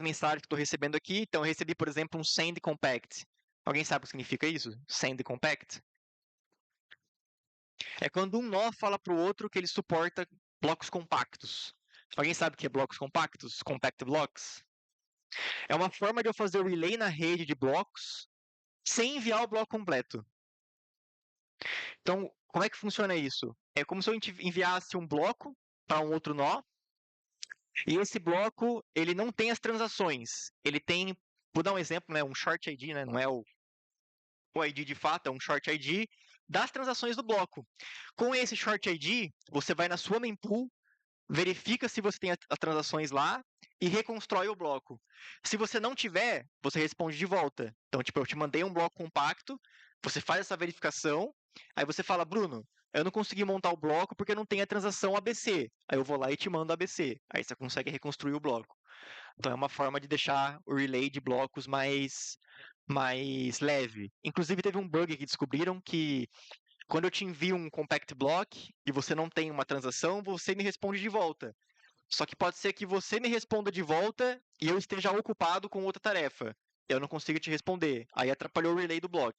mensagens que estou recebendo aqui. Então, eu recebi, por exemplo, um send compact. Alguém sabe o que significa isso? Send compact? É quando um nó fala para o outro que ele suporta blocos compactos. Alguém sabe o que é blocos compactos? Compact blocks? É uma forma de eu fazer o relay na rede de blocos sem enviar o bloco completo. Então, como é que funciona isso? É como se eu enviasse um bloco para um outro nó, e esse bloco, ele não tem as transações. Ele tem, vou dar um exemplo, né, um short ID, né, não é o ID de fato, é um short ID das transações do bloco. Com esse short ID, você vai na sua mempool, verifica se você tem as transações lá e reconstrói o bloco. Se você não tiver, você responde de volta. Então, tipo, eu te mandei um bloco compacto, você faz essa verificação, aí você fala, Bruno, eu não consegui montar o bloco porque não tem a transação ABC. Aí eu vou lá e te mando ABC. Aí você consegue reconstruir o bloco. Então é uma forma de deixar o relay de blocos mais leve. Inclusive teve um bug que descobriram que quando eu te envio um compact block e você não tem uma transação, você me responde de volta. Só que pode ser que você me responda de volta e eu esteja ocupado com outra tarefa. Eu não consigo te responder. Aí atrapalhou o relay do block.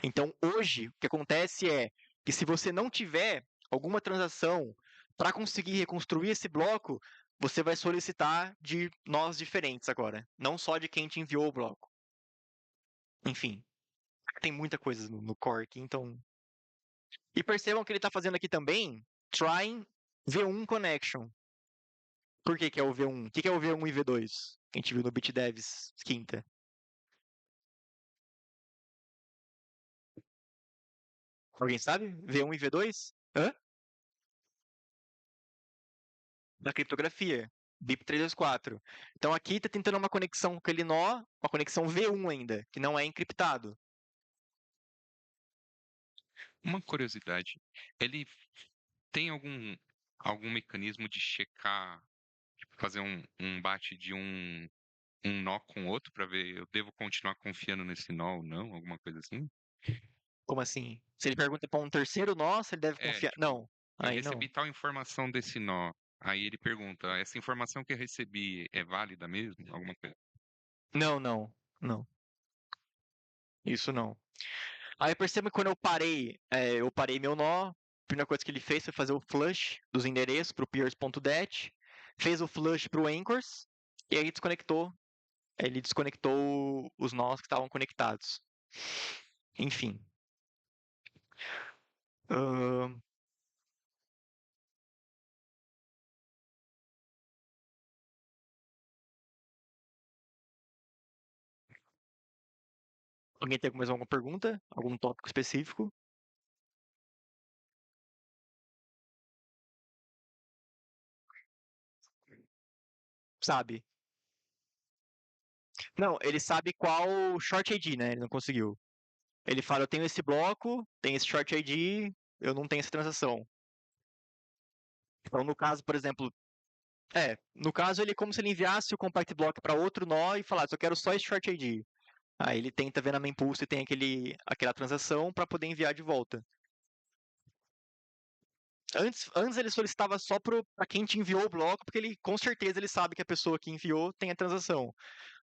Então hoje o que acontece é que se você não tiver alguma transação para conseguir reconstruir esse bloco, você vai solicitar de nós diferentes agora, não só de quem te enviou o bloco. Enfim, tem muita coisa no core aqui, então. E percebam que ele está fazendo aqui também trying V1 connection. Por que, que é o V1? O que, que é o V1 e V2? Que a gente viu no BitDevs quinta. Alguém sabe? V1 e V2? Hã? Da criptografia. BIP324. Então aqui está tentando uma conexão com aquele nó, uma conexão V1 ainda, que não é encriptado. Uma curiosidade, ele tem algum mecanismo de checar, tipo, fazer um bate de um nó com o outro para ver eu devo continuar confiando nesse nó ou não, alguma coisa assim? Como assim? Se ele pergunta para um terceiro nó, se ele deve É, confiar. tipo, Não, eu aí não. recebi tal informação desse nó. Aí ele pergunta, essa informação que eu recebi é válida mesmo? Alguma coisa. Não, não, não. Isso não. Aí perceba que quando eu parei meu nó. A primeira coisa que ele fez foi fazer o flush dos endereços para o peers.det, fez o flush para o anchors, e aí desconectou. Ele desconectou os nós que estavam conectados. Enfim. Ahn, Alguém tem mais alguma pergunta? Algum tópico específico? Sabe? Não, ele sabe qual short ID, né? Ele não conseguiu. Ele fala, eu tenho esse bloco, tem esse short ID, eu não tenho essa transação. Então, no caso, por exemplo, no caso ele é como se ele enviasse o compact block para outro nó e falasse, eu quero só esse short ID. Aí ele tenta ver na mempool se tem aquela transação para poder enviar de volta. Antes ele solicitava só para quem te enviou o bloco, porque ele com certeza ele sabe que a pessoa que enviou tem a transação.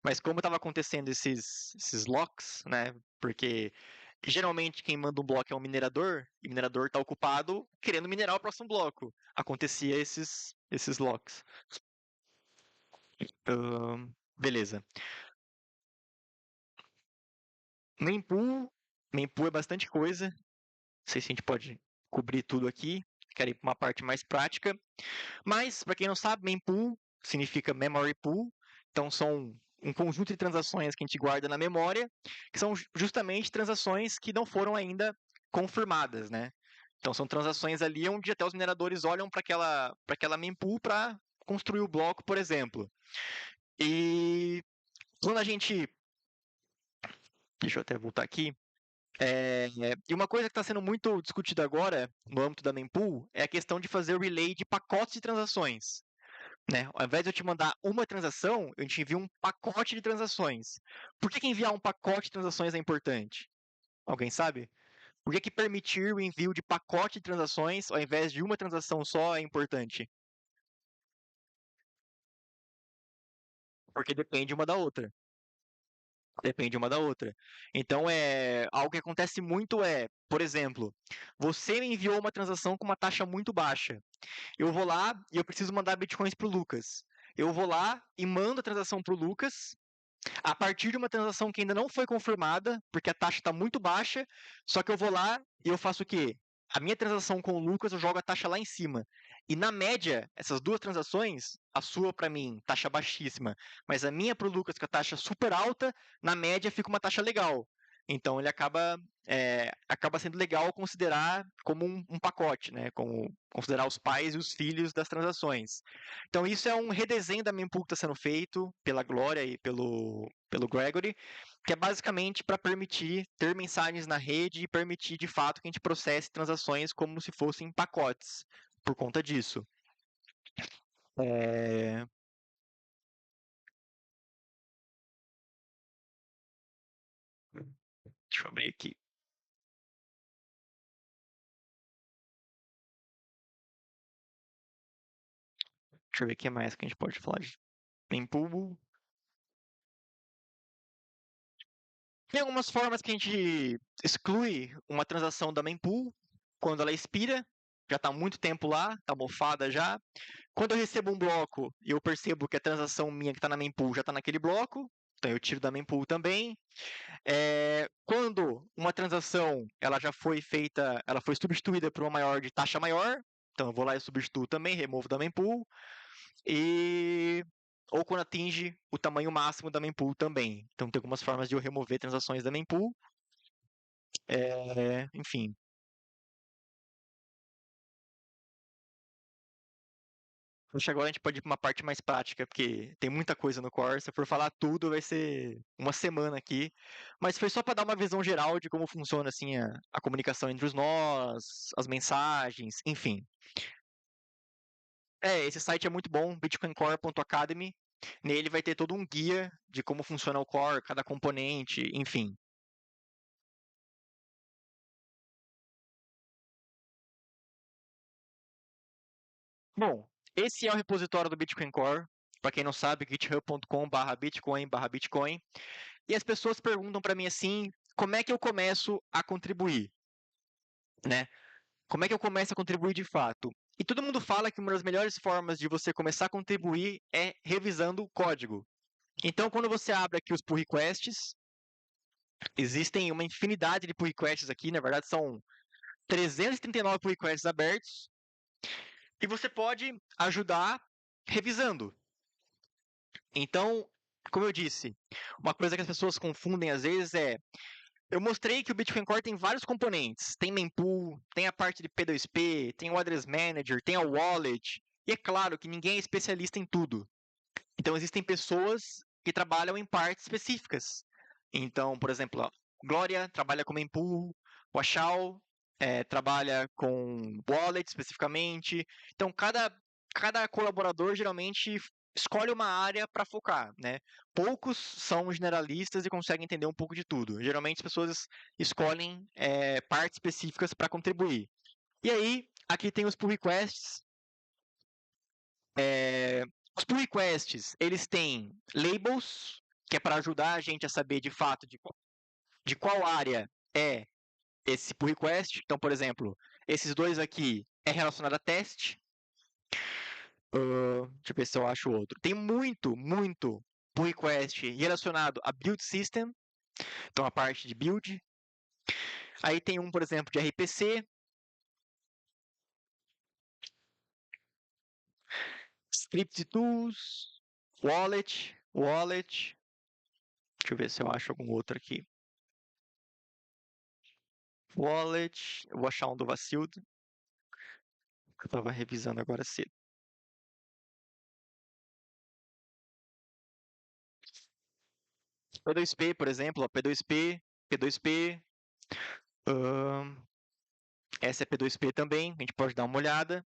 Mas como estava acontecendo esses locks, né? Porque geralmente quem manda um bloco é um minerador, e o minerador está ocupado querendo minerar o próximo bloco. Acontecia esses locks. Beleza. Mempool, mempool é bastante coisa. Não sei se a gente pode cobrir tudo aqui. Quero ir para uma parte mais prática. Mas, para quem não sabe, mempool significa memory pool. Então, são um conjunto de transações que a gente guarda na memória, que são justamente transações que não foram ainda confirmadas, né? Então, são transações ali onde até os mineradores olham para aquela mempool para construir o bloco, por exemplo. E quando a gente... Deixa eu até voltar aqui. E uma coisa que está sendo muito discutida agora, no âmbito da mempool, é a questão de fazer o relay de pacotes de transações. Né? Ao invés de eu te mandar uma transação, eu te envio um pacote de transações. Por que enviar um pacote de transações é importante? Alguém sabe? Por que permitir o envio de pacote de transações ao invés de uma transação só é importante? Porque depende uma da outra. Depende uma da outra. Então, algo que acontece muito por exemplo, você me enviou uma transação com uma taxa muito baixa. Eu vou lá e eu preciso mandar bitcoins para o Lucas. Eu vou lá e mando a transação para o Lucas a partir de uma transação que ainda não foi confirmada, porque a taxa está muito baixa, só que eu vou lá e eu faço o quê? A minha transação com o Lucas, eu jogo a taxa lá em cima. E na média, essas duas transações, a sua para mim, taxa baixíssima, mas a minha para o Lucas, com a taxa super alta, na média fica uma taxa legal. Então ele acaba sendo legal considerar como um pacote, né? Como considerar os pais e os filhos das transações. Então isso é um redesenho da mempool que está sendo feito pela Glória e pelo Gregory, que é basicamente para permitir ter mensagens na rede e permitir de fato que a gente processe transações como se fossem pacotes, por conta disso. É, Deixa eu abrir aqui. Deixa eu ver o que mais que a gente pode falar de mempool. Tem algumas formas que a gente exclui uma transação da mempool quando ela expira, já está há muito tempo lá, está mofada já. Quando eu recebo um bloco e eu percebo que a transação minha que está na mempool já está naquele bloco, então eu tiro da mempool também. Quando uma transação ela já foi feita, ela foi substituída por uma maior de taxa maior, então eu vou lá e substituo também, removo da mempool. Ou quando atinge o tamanho máximo da mempool também. Então tem algumas formas de eu remover transações da mempool. Enfim. Acho que agora a gente pode ir para uma parte mais prática, porque tem muita coisa no Core. Se eu for falar tudo, vai ser uma semana aqui. Mas foi só para dar uma visão geral de como funciona assim, a comunicação entre os nós, as mensagens, enfim. Esse site é muito bom, bitcoincore.academy. Nele vai ter todo um guia de como funciona o Core, cada componente, enfim. Bom, esse é o repositório do Bitcoin Core. Para quem não sabe, github.com/bitcoin/bitcoin. E as pessoas perguntam para mim assim, como é que eu começo a contribuir, né? Como é que eu começo a contribuir de fato? E todo mundo fala que uma das melhores formas de você começar a contribuir é revisando o código. Então, quando você abre aqui os pull requests, existem uma infinidade de pull requests aqui, na verdade são 339 pull requests abertos, e você pode ajudar revisando. Então, como eu disse, uma coisa que as pessoas confundem às vezes eu mostrei que o Bitcoin Core tem vários componentes. Tem mempool, tem a parte de P2P, tem o Address Manager, tem a Wallet. E é claro que ninguém é especialista em tudo. Então, existem pessoas que trabalham em partes específicas. Então, por exemplo, a Glória trabalha com mempool, o Achal trabalha com Wallet especificamente. Então, cada colaborador geralmente escolhe uma área para focar, né? Poucos são generalistas e conseguem entender um pouco de tudo. Geralmente as pessoas escolhem partes específicas para contribuir. E aí, aqui tem os pull requests. Os pull requests, eles têm labels, que é para ajudar a gente a saber de fato de qual área é esse pull request. Então, por exemplo, esses dois aqui é relacionado a teste. Deixa eu ver se eu acho outro. Tem muito pull request relacionado a build system, então a parte de build. Aí tem um, por exemplo, de RPC. Script tools, wallet. Deixa eu ver se eu acho algum outro aqui. Wallet. Eu vou achar um do Vacildo. Eu estava revisando agora cedo. P2P, por exemplo, P2P. Ahn, Essa é P2P também, a gente pode dar uma olhada.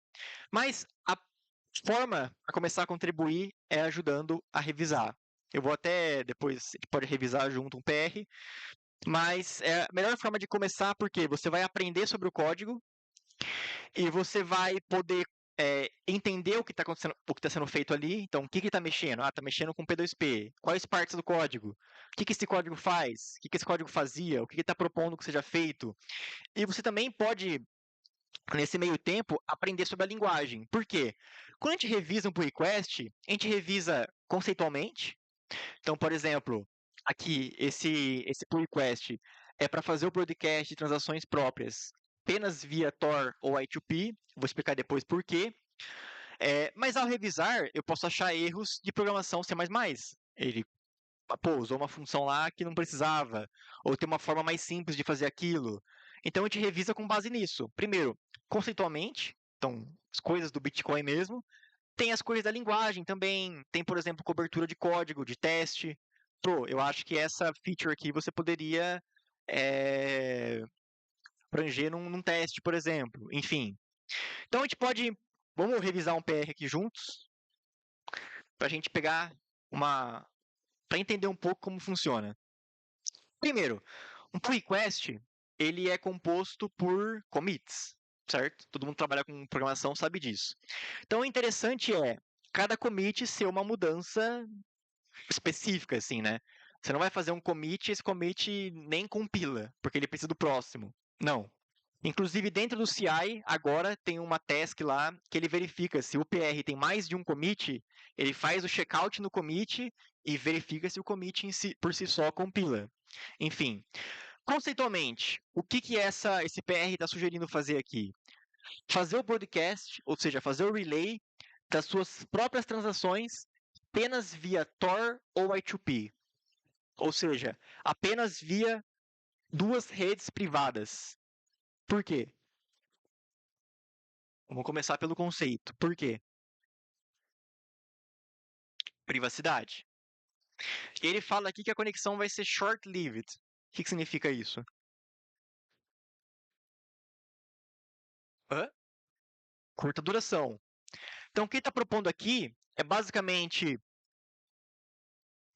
Mas a forma para começar a contribuir é ajudando a revisar. Eu vou até depois, a gente pode revisar junto um PR, mas é a melhor forma de começar porque você vai aprender sobre o código e você vai poder entender o que está acontecendo, o que está sendo feito ali. Então, o que está mexendo? Ah, está mexendo com P2P. Quais partes do código? O que esse código faz? O que esse código fazia? O que está propondo que seja feito? E você também pode, nesse meio tempo, aprender sobre a linguagem. Por quê? Quando a gente revisa um pull request, a gente revisa conceitualmente. Então, por exemplo, aqui, esse pull request é para fazer o broadcast de transações próprias apenas via Tor ou I2P. Vou explicar depois por quê. Mas ao revisar, eu posso achar erros de programação C++. Ele usou uma função lá que não precisava, ou tem uma forma mais simples de fazer aquilo. Então a gente revisa com base nisso. Primeiro, conceitualmente, então as coisas do Bitcoin mesmo. Tem as coisas da linguagem também. Tem, por exemplo, cobertura de código, de teste. Eu acho que essa feature aqui você poderia abranger num teste, por exemplo. Enfim. Então a gente pode. Vamos revisar um PR aqui juntos, para a gente pegar uma. Para entender um pouco como funciona. Primeiro, um pull request ele é composto por commits, certo? Todo mundo que trabalha com programação sabe disso. Então o interessante é cada commit ser uma mudança específica, assim, né? Você não vai fazer um commit e esse commit nem compila, porque ele precisa do próximo. Não. Inclusive, dentro do CI, agora tem uma task lá que ele verifica se o PR tem mais de um commit, ele faz o checkout no commit e verifica se o commit por si só compila. Enfim, conceitualmente, o que esse PR está sugerindo fazer aqui? Fazer o broadcast, ou seja, fazer o relay das suas próprias transações apenas via Tor ou I2P. Ou seja, apenas via duas redes privadas. Por quê? Vamos começar pelo conceito. Por quê? Privacidade. Ele fala aqui que a conexão vai ser short-lived. O que significa isso? Curta duração. Então, o que ele está propondo aqui é basicamente: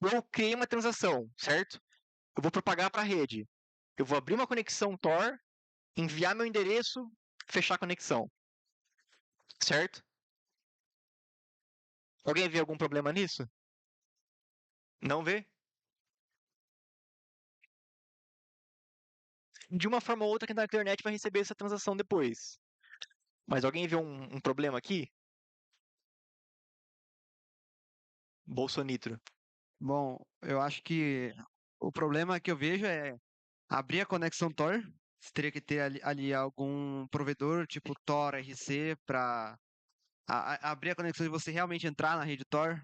eu criei uma transação, certo? Eu vou propagar para a rede. Eu vou abrir uma conexão Tor, enviar meu endereço, fechar a conexão. Certo? Alguém vê algum problema nisso? Não vê? De uma forma ou outra, quem está na internet vai receber essa transação depois. Mas alguém vê um problema aqui? Bolsonitro. Bom, eu acho que o problema que eu vejo é abrir a conexão Tor. Você teria que ter ali algum provedor, tipo Tor RC, para abrir a conexão e você realmente entrar na rede Tor.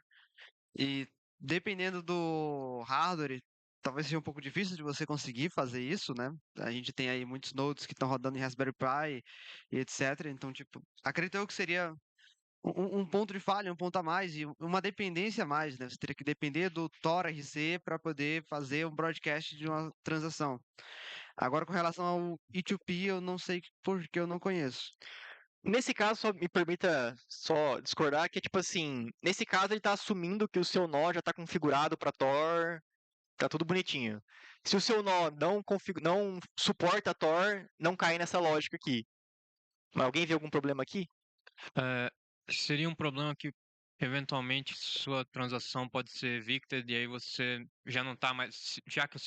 E dependendo do hardware, talvez seja um pouco difícil de você conseguir fazer isso, né? A gente tem aí muitos nodes que estão rodando em Raspberry Pi e etc. Então, tipo, acredito eu que seria um ponto de falha, um ponto a mais e uma dependência a mais, né? Você teria que depender do Tor RC para poder fazer um broadcast de uma transação. Agora, com relação ao E2P, eu não sei porque eu não conheço. Nesse caso, só me permita só discordar que é tipo assim, nesse caso ele está assumindo que o seu nó já está configurado para Tor, tá tudo bonitinho. Se o seu nó não suporta Tor, não cai nessa lógica aqui. Mas alguém vê algum problema aqui? Seria um problema que eventualmente sua transação pode ser evicted e aí você já não está mais, já que o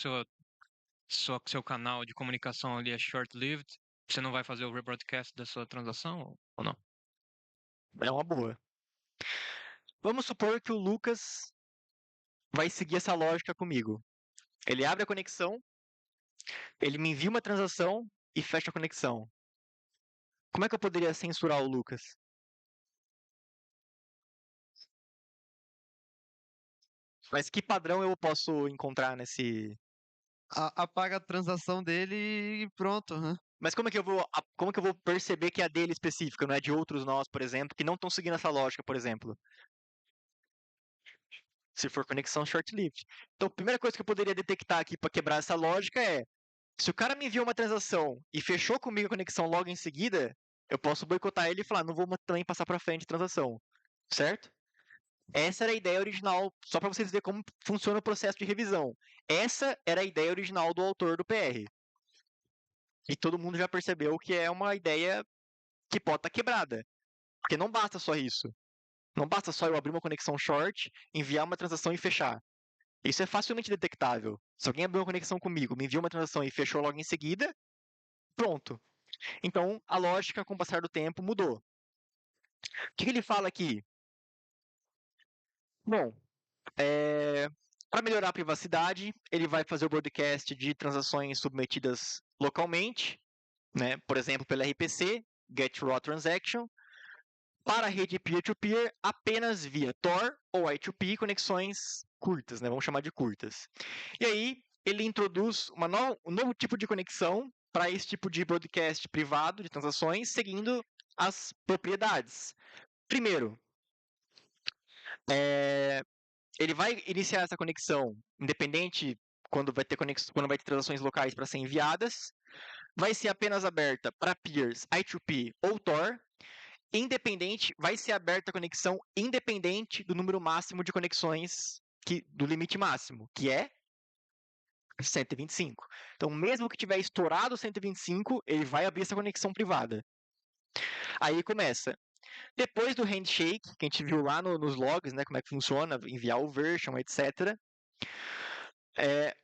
seu canal de comunicação ali é short-lived, você não vai fazer o rebroadcast da sua transação ou não? É uma boa. Vamos supor que o Lucas vai seguir essa lógica comigo. Ele abre a conexão, ele me envia uma transação e fecha a conexão. Como é que eu poderia censurar o Lucas? Mas que padrão eu posso encontrar nesse. Apaga a transação dele e pronto, né? Mas como que eu vou perceber que é a dele específica, não é de outros nós, por exemplo, que não estão seguindo essa lógica, por exemplo? Se for conexão short-lived. Então, a primeira coisa que eu poderia detectar aqui para quebrar essa lógica é Se o cara me enviou uma transação e fechou comigo a conexão logo em seguida, eu posso boicotar ele e falar, não vou também passar para frente a transação, certo? Essa era a ideia original, só para vocês verem como funciona o processo de revisão. Essa era a ideia original do autor do PR. E todo mundo já percebeu que é uma ideia que pode estar quebrada. Porque não basta só isso. Não basta só eu abrir uma conexão short, enviar uma transação e fechar. Isso é facilmente detectável. Se alguém abriu uma conexão comigo, me enviou uma transação e fechou logo em seguida, pronto. Então, a lógica, com o passar do tempo, mudou. O que ele fala aqui? Bom, para melhorar a privacidade, ele vai fazer o broadcast de transações submetidas localmente, né? Por exemplo, pela RPC, Get Raw Transaction, para a rede peer-to-peer apenas via Tor ou I2P, conexões curtas, né? Vamos chamar de curtas. E aí, ele introduz um novo tipo de conexão para esse tipo de broadcast privado de transações, seguindo as propriedades. Primeiro, ele vai iniciar essa conexão independente quando vai ter transações locais para ser enviadas. Vai ser apenas aberta para peers I2P ou Tor. Independente, vai ser aberta a conexão independente do número máximo de conexões do limite máximo, que é 125. Então, mesmo que tiver estourado 125, ele vai abrir essa conexão privada. Aí começa. Depois do handshake, que a gente viu lá nos logs, né, como é que funciona, enviar o version, etc.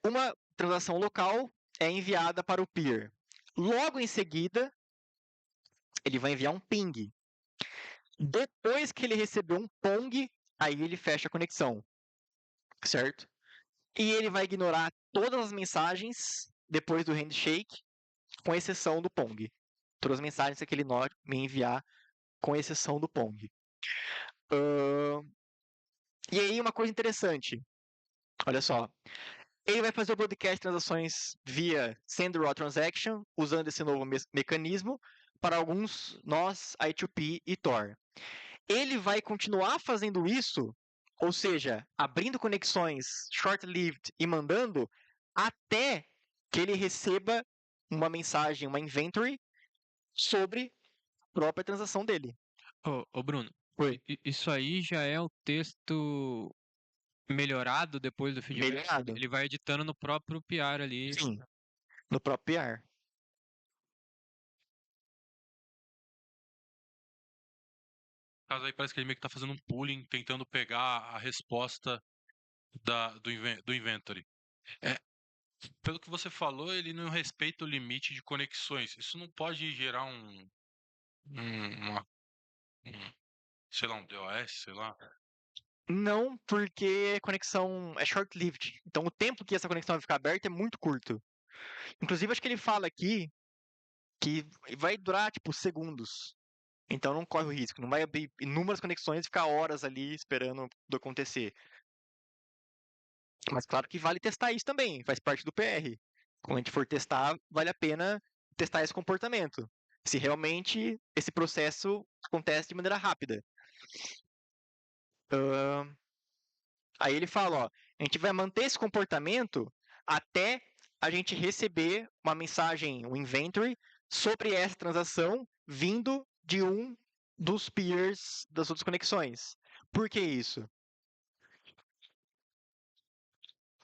Uma transação local é enviada para o peer. Logo em seguida, ele vai enviar um ping. Depois que ele recebeu um pong, aí ele fecha a conexão, certo? E ele vai ignorar todas as mensagens depois do handshake, com exceção do pong. Todas as mensagens que ele me enviar, com exceção do pong. E aí, uma coisa interessante. Olha só. Ele vai fazer o broadcast de transações via Send Raw Transaction, usando esse novo mecanismo, para alguns nós, I2P e Tor. Ele vai continuar fazendo isso, ou seja, abrindo conexões short-lived e mandando, até que ele receba uma mensagem, uma inventory, sobre a própria transação dele. Ô Bruno, Oi. Isso aí já é o texto melhorado depois do feedback? Melhorado. Ele vai editando no próprio PR ali. Sim, no próprio PR. No caso aí parece que ele meio que tá fazendo um pooling, tentando pegar a resposta do inventory. Pelo que você falou, ele não respeita o limite de conexões. Isso não pode gerar sei lá, um DOS, sei lá. Não, porque a conexão é short-lived. Então, o tempo que essa conexão vai ficar aberta é muito curto. Inclusive, acho que ele fala aqui que vai durar, tipo, segundos. Então, não corre o risco. Não vai abrir inúmeras conexões e ficar horas ali esperando tudo acontecer. Mas, claro que vale testar isso também. Faz parte do PR. Quando a gente for testar, vale a pena testar esse comportamento. Se realmente esse processo acontece de maneira rápida. Aí ele fala, ó, a gente vai manter esse comportamento até a gente receber uma mensagem, um inventory, sobre essa transação vindo de um dos peers das outras conexões. Por que isso?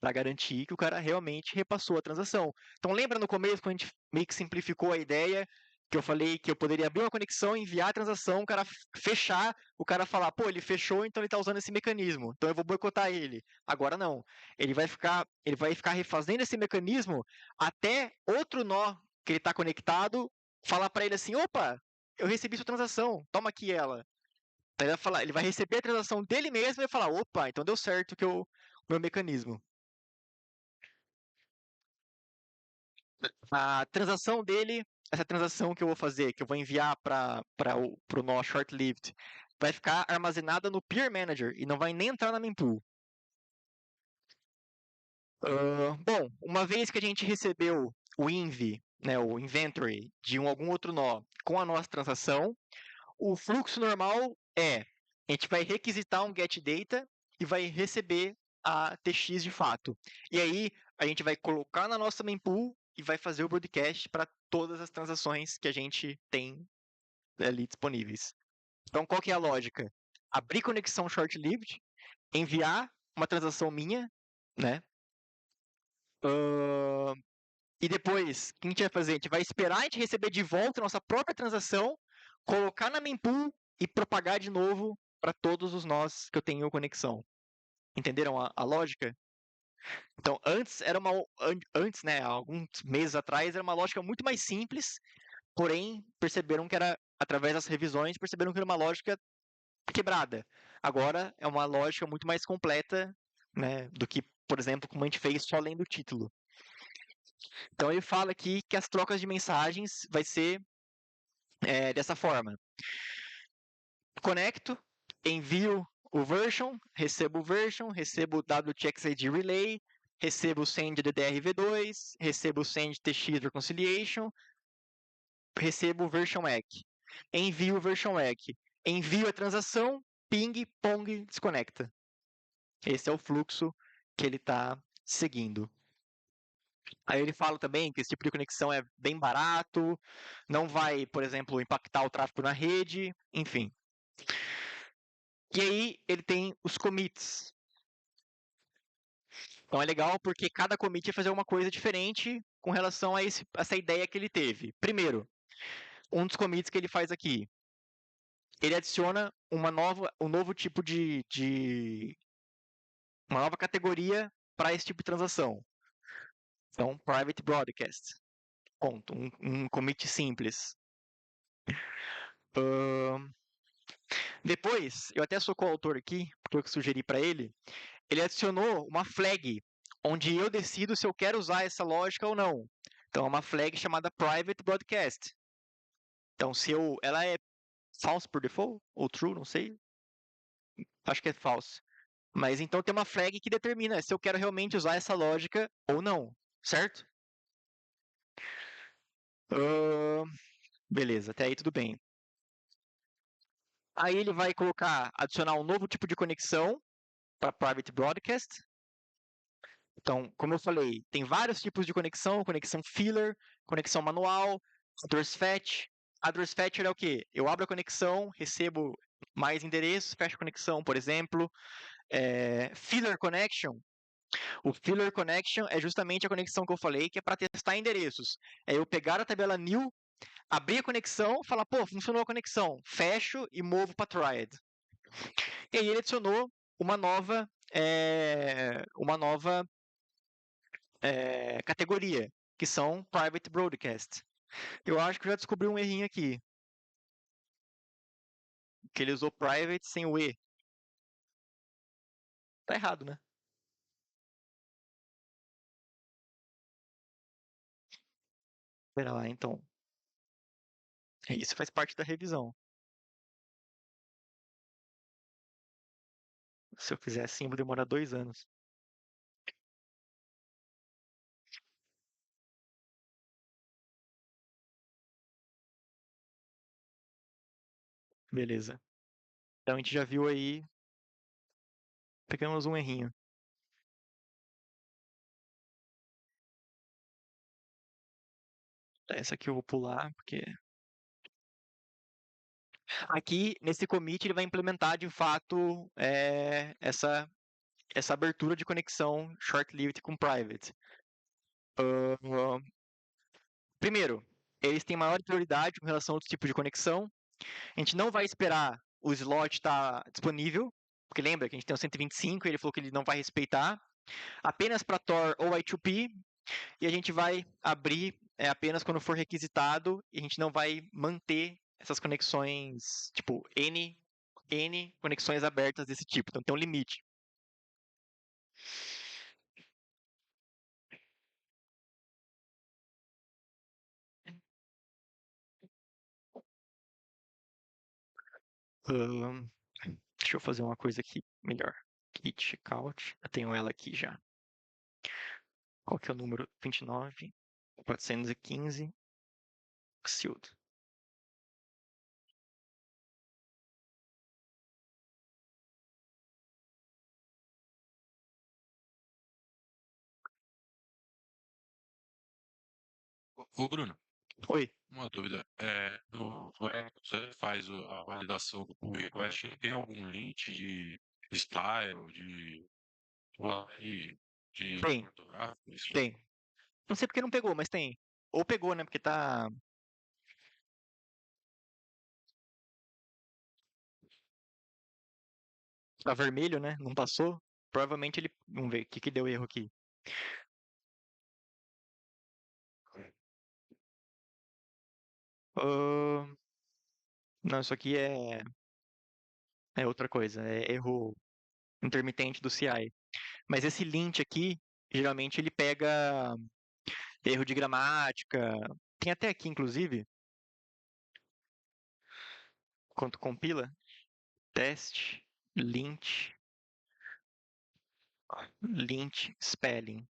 Para garantir que o cara realmente repassou a transação. Então lembra no começo, quando a gente meio que simplificou a ideia, que eu falei que eu poderia abrir uma conexão, enviar a transação, o cara fechar, o cara falar, pô, ele fechou, então ele está usando esse mecanismo, então eu vou boicotar ele. Agora não. Ele vai ficar refazendo esse mecanismo até outro nó que ele está conectado falar para ele assim, opa, eu recebi sua transação, toma aqui ela. Ele vai receber a transação dele mesmo e vai falar, opa, então deu certo o meu mecanismo. A transação dele, essa transação que eu vou fazer, que eu vou enviar para o nó short-lived, vai ficar armazenada no Peer Manager e não vai nem entrar na mempool. Bom, uma vez que a gente recebeu o inv, né, o inventory de algum outro nó com a nossa transação, o fluxo normal é, a gente vai requisitar um getData e vai receber a TX de fato. E aí a gente vai colocar na nossa mempool e vai fazer o broadcast para todas as transações que a gente tem ali disponíveis. Então, qual que é a lógica? Abrir conexão short-lived, enviar uma transação minha, né? E depois, o que a gente vai fazer? A gente vai esperar a gente receber de volta a nossa própria transação, colocar na mempool e propagar de novo para todos os nós que eu tenho conexão. Entenderam a lógica? Então, antes, né, alguns meses atrás, era uma lógica muito mais simples, porém, perceberam que era, através das revisões, perceberam que era uma lógica quebrada. Agora, é uma lógica muito mais completa, né, do que, por exemplo, como a gente fez só lendo o título. Então, ele fala aqui que as trocas de mensagens vai ser dessa forma. Conecto, envio o version, recebo o WTXID relay, recebo o send DDRV2, recebo o send TX reconciliation, recebo o version ECK, envio o version ECK, envio a transação, ping, pong, desconecta. Esse é o fluxo que ele está seguindo. Aí ele fala também que esse tipo de conexão é bem barato, não vai, por exemplo, impactar o tráfego na rede, enfim. E aí ele tem os commits. Então é legal porque cada commit vai fazer uma coisa diferente com relação a essa ideia que ele teve. Primeiro, um dos commits que ele faz aqui, ele adiciona um novo tipo uma nova categoria para esse tipo de transação. Então, private broadcast. Ponto. Um commit simples. Depois, eu até sou coautor aqui, porque eu sugeri para ele. Ele adicionou uma flag, onde eu decido se eu quero usar essa lógica ou não. Então, é uma flag chamada private broadcast. Então, ela é false por default ou true, não sei. Acho que é false. Mas então tem uma flag que determina se eu quero realmente usar essa lógica ou não, certo? Beleza, até aí tudo bem. Aí ele vai adicionar um novo tipo de conexão para private broadcast. Então, como eu falei, tem vários tipos de conexão filler, conexão manual, address fetch. Address fetch é o quê? Eu abro a conexão, recebo mais endereços, fecho a conexão, por exemplo. Filler connection. O filler connection é justamente a conexão que eu falei, que é para testar endereços. É eu pegar a tabela new, abrir a conexão, falar, pô, funcionou a conexão. Fecho e movo para triad. E aí ele adicionou uma nova categoria, que são private broadcast. Eu acho que eu já descobri um errinho aqui. Que ele usou private sem o E. Tá errado, né? Espera lá, então. Isso faz parte da revisão. Se eu fizer assim, vou demorar 2 anos. Beleza. Então a gente já viu aí. Pegamos um errinho. Essa aqui eu vou pular, porque. Aqui, nesse commit, ele vai implementar de fato essa abertura de conexão short-lived com private. Primeiro, eles têm maior prioridade com relação a outros tipos de conexão. A gente não vai esperar o slot estar disponível, porque lembra que a gente tem o 125 e ele falou que ele não vai respeitar. Apenas para Tor ou I2P, e a gente vai abrir apenas quando for requisitado, e a gente não vai manter essas conexões, tipo, N conexões abertas desse tipo, então tem um limite. Deixa eu fazer uma coisa aqui melhor. Git checkout, eu tenho ela aqui já. Qual que é o número? 29, 415, sealed. Ô, Bruno, Oi. uma dúvida. No você faz a validação do pull request, tem algum link de style, de Tem, ortográfico? Isso. tem. Não sei porque não pegou, mas tem. Ou pegou, né? Porque tá vermelho, né? Não passou. Provavelmente ele. Vamos ver o que deu erro aqui. Ahn, Não, isso aqui é outra coisa. É erro intermitente do CI. Mas esse lint aqui, geralmente ele pega erro de gramática. Tem até aqui, inclusive, quando compila, teste, lint spelling.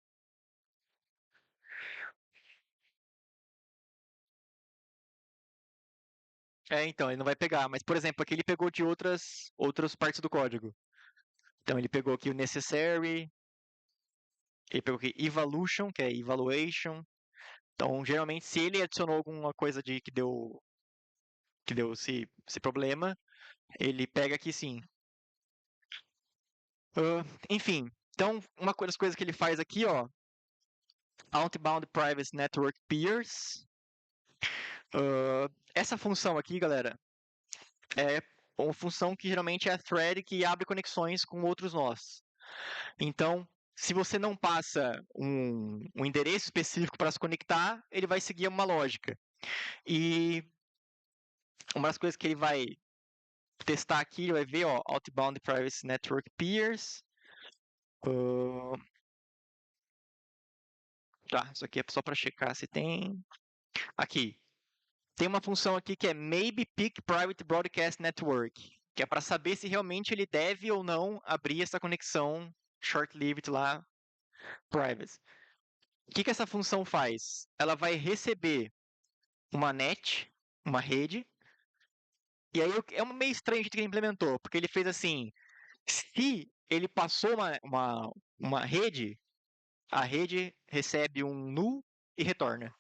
Então, ele não vai pegar. Mas, por exemplo, aqui ele pegou de outras partes do código. Então, ele pegou aqui o necessary, ele pegou aqui evaluation, que é evaluation. Então, geralmente, se ele adicionou alguma coisa que deu esse problema, ele pega aqui sim. Enfim, então, uma das coisas que ele faz aqui, ó, Outbound Private Network Peers. Essa função aqui, galera, é uma função que geralmente é a thread que abre conexões com outros nós. Então, se você não passa um endereço específico para se conectar, ele vai seguir uma lógica. E uma das coisas que ele vai testar aqui, ele vai ver, ó, Outbound Private Network Peers. Tá, isso aqui é só para checar se tem. Aqui. Tem uma função aqui que é Maybe Pick Private Broadcast Network, que é para saber se realmente ele deve ou não abrir essa conexão short-lived lá, private. O que essa função faz? Ela vai receber uma net, uma rede, e aí é meio estranho o jeito que ele implementou, porque ele fez assim, se ele passou uma rede, a rede recebe um null e retorna.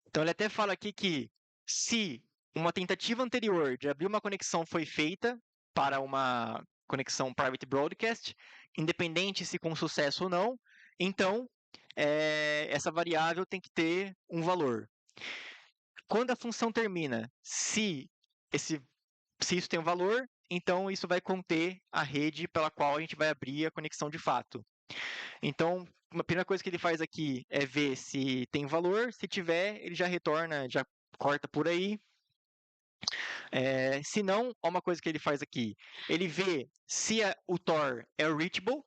Então ele até fala aqui que se uma tentativa anterior de abrir uma conexão foi feita para uma conexão private broadcast, independente se com sucesso ou não, então essa variável tem que ter um valor. Quando a função termina, se isso tem um valor, então isso vai conter a rede pela qual a gente vai abrir a conexão de fato. Então, a primeira coisa que ele faz aqui é ver se tem valor. Se tiver, ele já retorna, já corta por aí. Se não, uma coisa que ele faz aqui, ele vê se o Tor é reachable.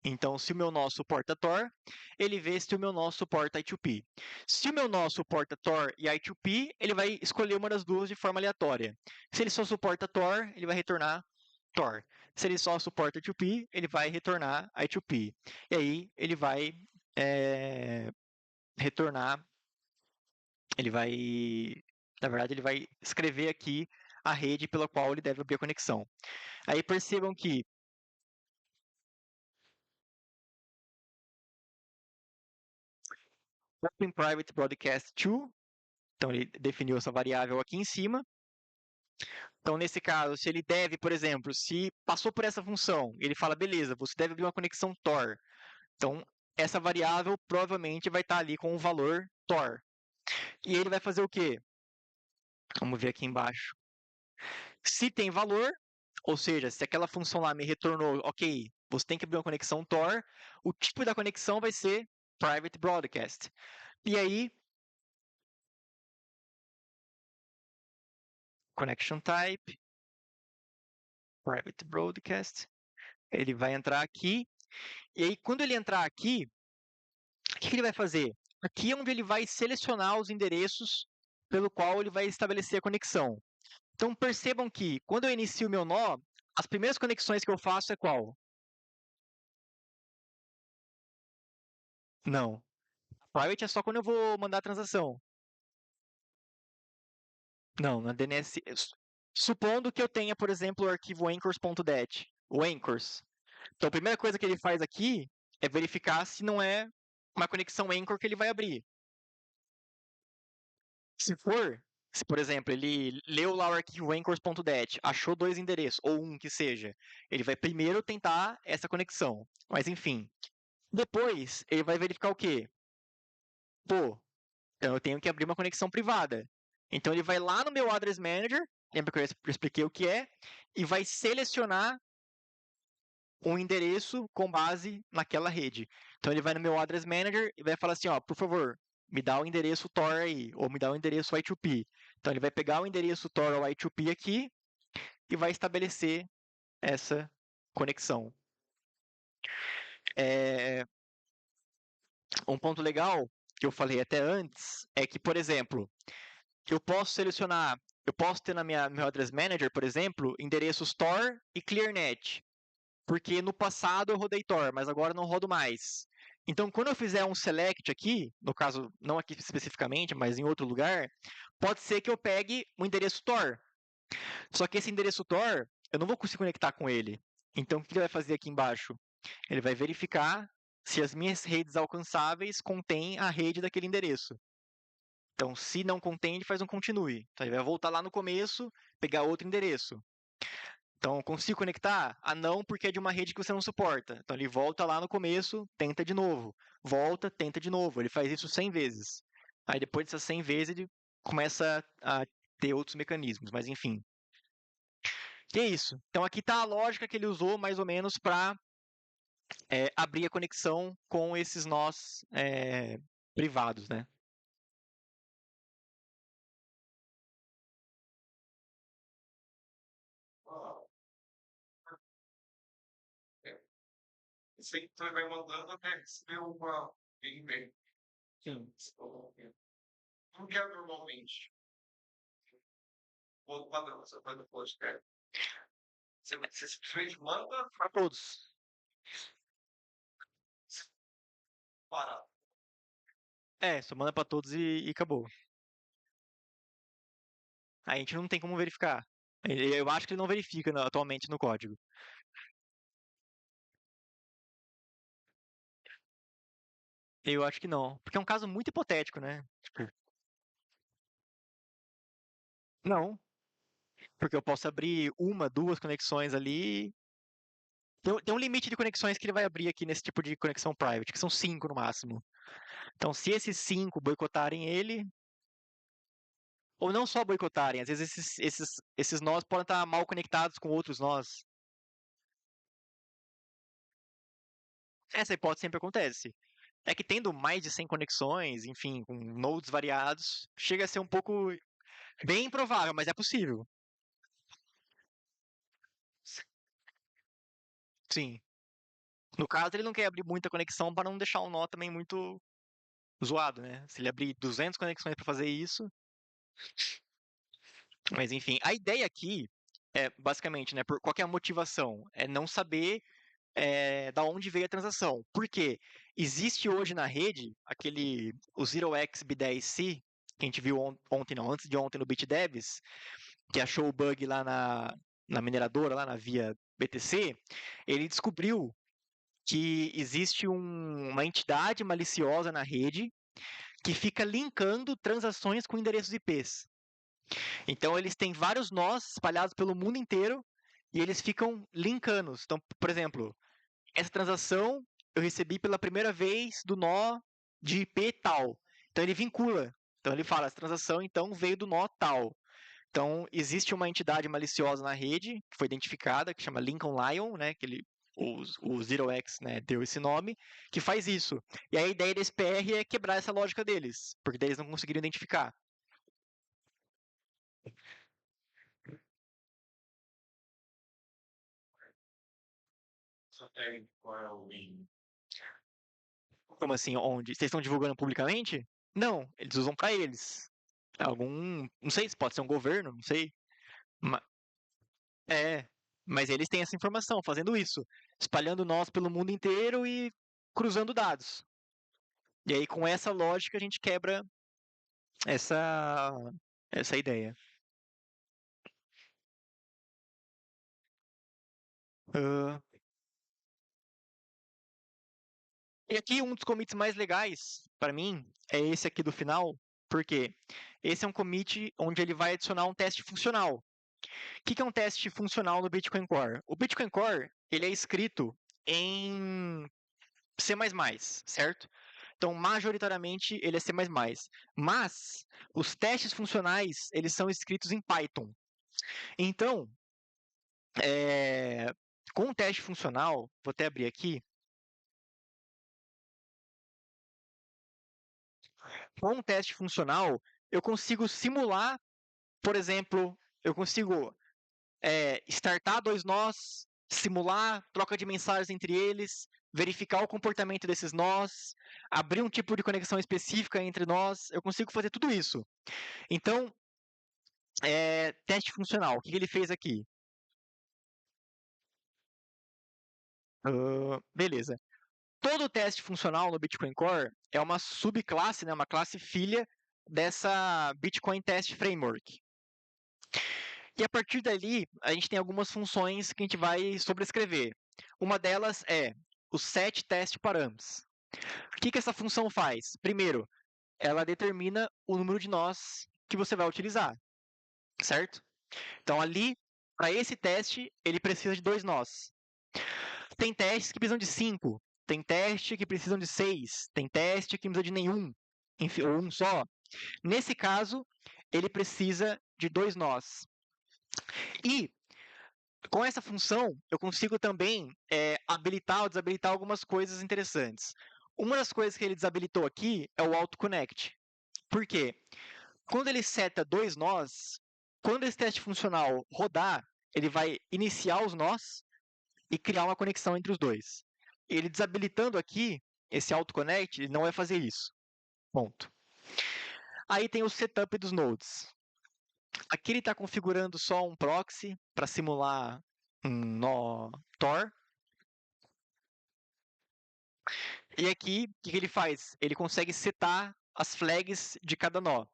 Então, se o meu nó suporta Tor, ele vê se o meu nó suporta I2P. Se o meu nó suporta Tor e I2P, ele vai escolher uma das duas de forma aleatória. Se ele só suporta Tor, ele vai retornar Tor. Se ele só suporta I2P, ele vai retornar I2P. E aí ele vai retornar, na verdade, ele vai escrever aqui a rede pela qual ele deve abrir a conexão. Aí percebam que Open Private Broadcast to, então ele definiu essa variável aqui em cima. Então, nesse caso, se ele deve, por exemplo, se passou por essa função, ele fala, beleza, você deve abrir uma conexão Tor. Então, essa variável provavelmente vai estar ali com o valor Tor. E ele vai fazer o quê? Vamos ver aqui embaixo. Se tem valor, ou seja, se aquela função lá me retornou, ok, você tem que abrir uma conexão Tor, o tipo da conexão vai ser Private Broadcast. E aí, Connection Type, Private Broadcast, ele vai entrar aqui, e aí quando ele entrar aqui, o que ele vai fazer? Aqui é onde ele vai selecionar os endereços pelo qual ele vai estabelecer a conexão. Então percebam que quando eu inicio o meu nó, as primeiras conexões que eu faço é qual? Não. Private é só quando eu vou mandar a transação. Não, na DNS. Supondo que eu tenha, por exemplo, o arquivo anchors.dat, o anchors. Então a primeira coisa que ele faz aqui é verificar se não é uma conexão anchor que ele vai abrir. Se por exemplo, ele leu lá o arquivo anchors.dat, achou dois endereços, ou um que seja, ele vai primeiro tentar essa conexão. Mas enfim, depois ele vai verificar o quê? Pô, então eu tenho que abrir uma conexão privada. Então ele vai lá no meu Address Manager, lembra que eu expliquei o que é, e vai selecionar um endereço com base naquela rede. Então ele vai no meu Address Manager e vai falar assim, ó, por favor, me dá o endereço Tor aí, ou me dá o endereço I2P. Então ele vai pegar o endereço Tor ou I2P aqui e vai estabelecer essa conexão. Um ponto legal que eu falei até antes é que, por exemplo, eu posso ter no meu Address Manager, por exemplo, endereços Tor e ClearNet. Porque no passado eu rodei Tor, mas agora não rodo mais. Então, quando eu fizer um select aqui, no caso, não aqui especificamente, mas em outro lugar, pode ser que eu pegue um endereço Tor. Só que esse endereço Tor, eu não vou conseguir conectar com ele. Então, o que ele vai fazer aqui embaixo? Ele vai verificar se as minhas redes alcançáveis contêm a rede daquele endereço. Então, se não contém, ele faz um continue. Então, ele vai voltar lá no começo, pegar outro endereço. Então, consigo conectar? Ah, não, porque é de uma rede que você não suporta. Então, ele volta lá no começo, tenta de novo. Volta, tenta de novo. Ele faz isso 100 vezes. Aí, depois dessas 100 vezes, ele começa a ter outros mecanismos. Mas, enfim. E é isso. Então, aqui está a lógica que ele usou, mais ou menos, para abrir a conexão com esses nós privados, né? Isso aí você vai mandando até receber uma e-mail. Sim. Como que é normalmente? O padrão, você faz o podcast. Você simplesmente manda Para todos. para. Só manda para todos e acabou. A gente não tem como verificar. Eu acho que ele não verifica atualmente no código. Eu acho que não. Porque é um caso muito hipotético, né? Tipo, não. Porque eu posso abrir uma, duas conexões ali. Tem um limite de conexões que ele vai abrir aqui nesse tipo de conexão private, que são 5 no máximo. Então, se esses 5 boicotarem ele, ou não só boicotarem, às vezes esses nós podem estar mal conectados com outros nós. Essa hipótese sempre acontece. É que tendo mais de 100 conexões, enfim, com nodes variados, chega a ser um pouco bem improvável, mas é possível. Sim. No caso, ele não quer abrir muita conexão para não deixar o nó também muito zoado, né? Se ele abrir 200 conexões para fazer isso. Mas enfim, a ideia aqui é basicamente, né, qual que é a motivação? É não saber da onde veio a transação. Por quê? Existe hoje na rede o 0xB10C, que a gente viu ontem, não, antes de ontem no BitDevs, que achou o bug lá na mineradora, lá na via BTC, ele descobriu que existe uma entidade maliciosa na rede que fica linkando transações com endereços IPs. Então, eles têm vários nós espalhados pelo mundo inteiro e eles ficam linkando. Então, por exemplo, essa transação eu recebi pela primeira vez do nó de IP tal. Então, ele vincula. Então, ele fala, essa transação, então, veio do nó tal. Então, existe uma entidade maliciosa na rede, que foi identificada, que chama Lincoln Lion, né, o ZeroX, né, deu esse nome, que faz isso. E a ideia desse PR é quebrar essa lógica deles, porque daí eles não conseguiram identificar. Só tem qual é o link. Como assim, onde? Vocês estão divulgando publicamente? Não, eles usam para eles. Não sei se pode ser um governo, não sei. Ma- É, mas eles têm essa informação, fazendo isso, espalhando nós pelo mundo inteiro e cruzando dados. E aí, com essa lógica, a gente quebra essa, essa ideia. Ah, e aqui, um dos commits mais legais, para mim, é esse aqui do final, Por quê? Esse é um commit onde ele vai adicionar um teste funcional. O que é um teste funcional no Bitcoin Core? O Bitcoin Core ele é escrito em C++, certo? Então, majoritariamente, ele é C++. Mas, os testes funcionais, eles são escritos em Python. Então, com o teste funcional, vou até abrir aqui. Com um teste funcional, eu consigo simular, por exemplo, eu consigo startar 2 nós, simular troca de mensagens entre eles, verificar o comportamento desses nós, abrir um tipo de conexão específica entre nós, eu consigo fazer tudo isso. Então, teste funcional, o que ele fez aqui? Beleza. Todo teste funcional no Bitcoin Core é uma subclasse, né, uma classe filha dessa Bitcoin Test Framework. E a partir dali, a gente tem algumas funções que a gente vai sobrescrever. Uma delas é o set test params. O que essa função faz? Primeiro, ela determina o número de nós que você vai utilizar, certo? Então, ali, para esse teste, ele precisa de 2 nós. Tem testes que precisam de 5, tem teste que precisam de 6, tem teste que não precisa de nenhum, enfim, ou um só. Nesse caso, ele precisa de 2 nós. E com essa função, eu consigo também habilitar ou desabilitar algumas coisas interessantes. Uma das coisas que ele desabilitou aqui é o AutoConnect. Por quê? Quando ele seta 2 nós, quando esse teste funcional rodar, ele vai iniciar os nós e criar uma conexão entre os dois. Ele desabilitando aqui esse AutoConnect, ele não vai fazer isso. Ponto. Aí tem o setup dos nodes. Aqui ele está configurando só um proxy para simular um nó Tor. E aqui, o que ele faz? Ele consegue setar as flags de cada nó.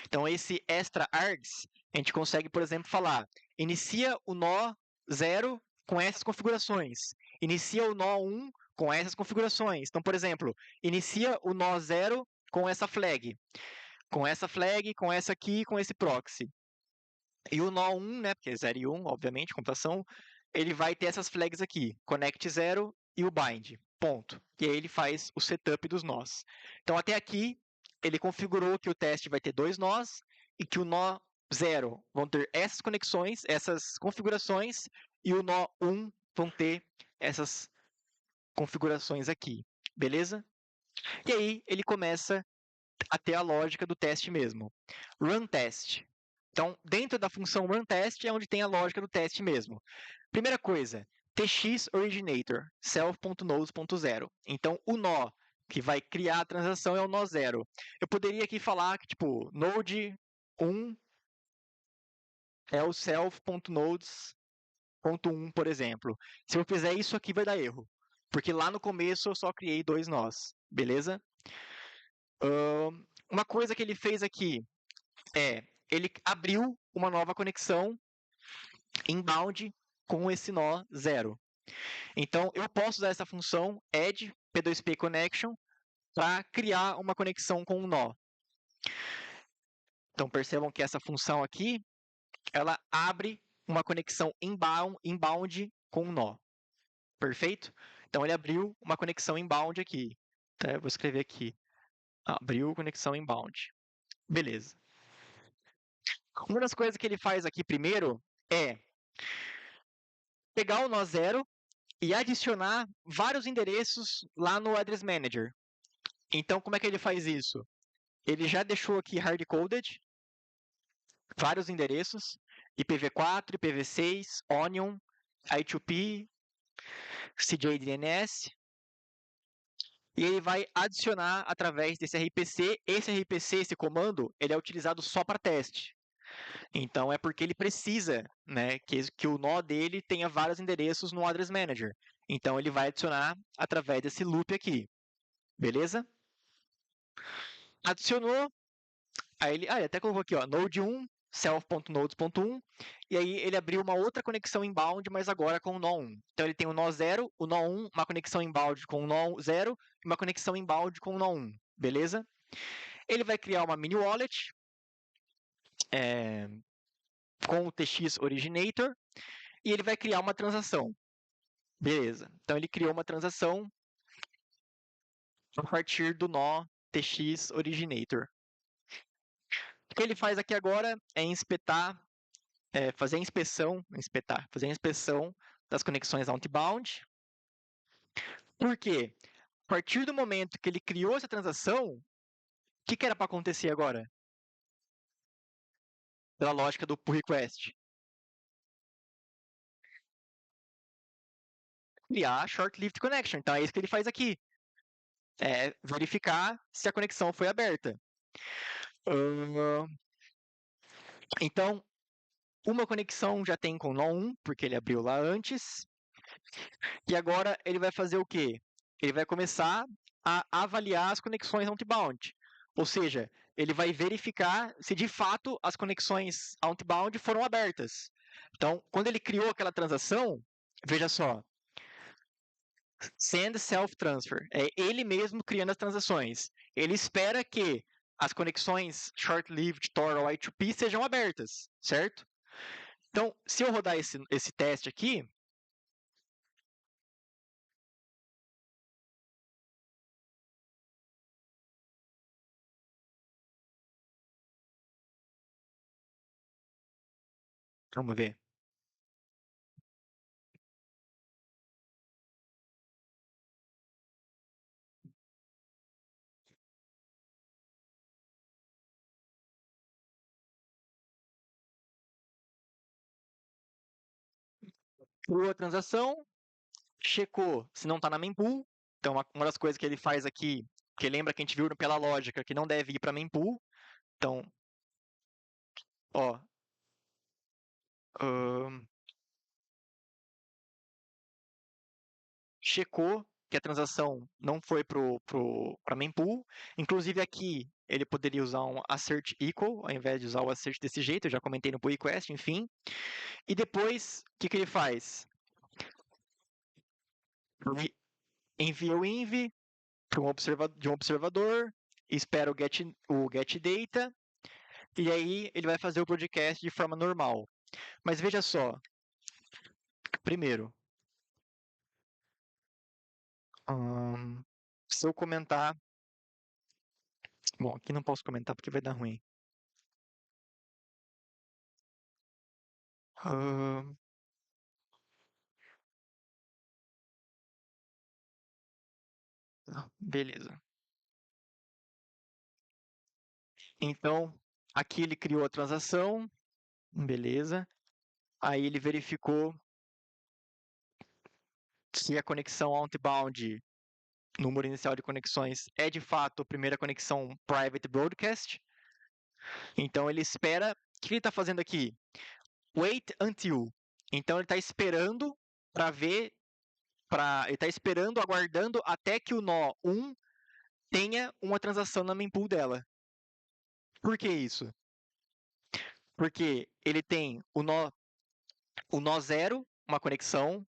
Então, esse extra args, a gente consegue, por exemplo, falar: inicia o nó 0 com essas configurações. Inicia o nó 1 com essas configurações. Então, por exemplo, inicia o nó 0 com essa flag. Com essa flag, com essa aqui, com esse proxy. E o nó 1, né, porque é 0 e 1, obviamente, computação, ele vai ter essas flags aqui, connect 0 e o bind, ponto. E aí ele faz o setup dos nós. Então, até aqui, ele configurou que o teste vai ter 2 nós e que o nó 0 vão ter essas conexões, essas configurações, e o nó 1 vão ter essas configurações aqui, beleza? E aí, ele começa a ter a lógica do teste mesmo. Run test. Então, dentro da função runTest é onde tem a lógica do teste mesmo. Primeira coisa, tx originator, self.nodes.0. Então, o nó que vai criar a transação é o nó 0. Eu poderia aqui falar que, tipo, node 1 é o self.nodes.1, por exemplo. Se eu fizer isso aqui, vai dar erro. Porque lá no começo eu só criei 2 nós, beleza? Uma coisa que ele fez aqui ele abriu uma nova conexão inbound com esse nó 0. Então, eu posso usar essa função add p2p connection para criar uma conexão com um nó. Então, percebam que essa função aqui, ela abre uma conexão inbound com um nó. Perfeito? Então, ele abriu uma conexão inbound aqui. Então, eu vou escrever aqui. Abriu conexão inbound. Beleza. Uma das coisas que ele faz aqui primeiro é pegar o nó 0 e adicionar vários endereços lá no Address Manager. Então, como é que ele faz isso? Ele já deixou aqui hard-coded vários endereços, IPv4, IPv6, Onion, I2P, CJDNS, e ele vai adicionar através desse RPC. Esse RPC, esse comando, ele é utilizado só para teste. Então, é porque ele precisa, né, que o nó dele tenha vários endereços no Address Manager. Então, ele vai adicionar através desse loop aqui. Beleza? Adicionou. Aí ele até colocou aqui, ó, node 1, self.nodes.1. E aí ele abriu uma outra conexão inbound, mas agora com o nó 1. Então, ele tem o nó 0, o nó 1, uma conexão inbound com o nó 0 e uma conexão inbound com o nó 1. Beleza? Ele vai criar uma mini wallet com o TX Originator e ele vai criar uma transação. Beleza. Então ele criou uma transação a partir do nó TX Originator. O que ele faz aqui agora é fazer a inspeção das conexões outbound. Por quê? A partir do momento que ele criou essa transação, o que era para acontecer agora? Pela lógica do pull request. Criar short-lived connection. Então é isso que ele faz aqui. É verificar se a conexão foi aberta. Então, uma conexão já tem com nó 1, porque ele abriu lá antes. E agora ele vai fazer o quê? Ele vai começar a avaliar as conexões outbound. Ou seja, ele vai verificar se de fato as conexões outbound foram abertas. Então, quando ele criou aquela transação, veja só, send self-transfer, é ele mesmo criando as transações. Ele espera que as conexões short-lived Tor ou I2P sejam abertas, certo? Então, se eu rodar esse teste aqui, vamos ver. Criou a transação, checou se não está na mempool. Então, uma das coisas que ele faz aqui, que lembra que a gente viu pela lógica, que não deve ir para mempool. Então, ó, checou que a transação não foi para mempool. Inclusive aqui ele poderia usar um assert equal ao invés de usar o assert desse jeito. Eu já comentei no pull request, enfim. E depois, o que ele faz? Ele envia o env de um observador, espera o get data, e aí ele vai fazer o broadcast de forma normal. Mas veja só, primeiro, se eu comentar... Bom, aqui não posso comentar porque vai dar ruim. Beleza. Então, aqui ele criou a transação, beleza. Aí ele verificou se a conexão outbound, número inicial de conexões, é de fato a primeira conexão private broadcast. Então ele espera, o que ele está fazendo aqui? Wait until. Então ele está esperando para ver, ele está esperando, aguardando até que o nó 1 tenha uma transação na mempool dela. Por que isso? Porque ele tem o nó 0, uma conexão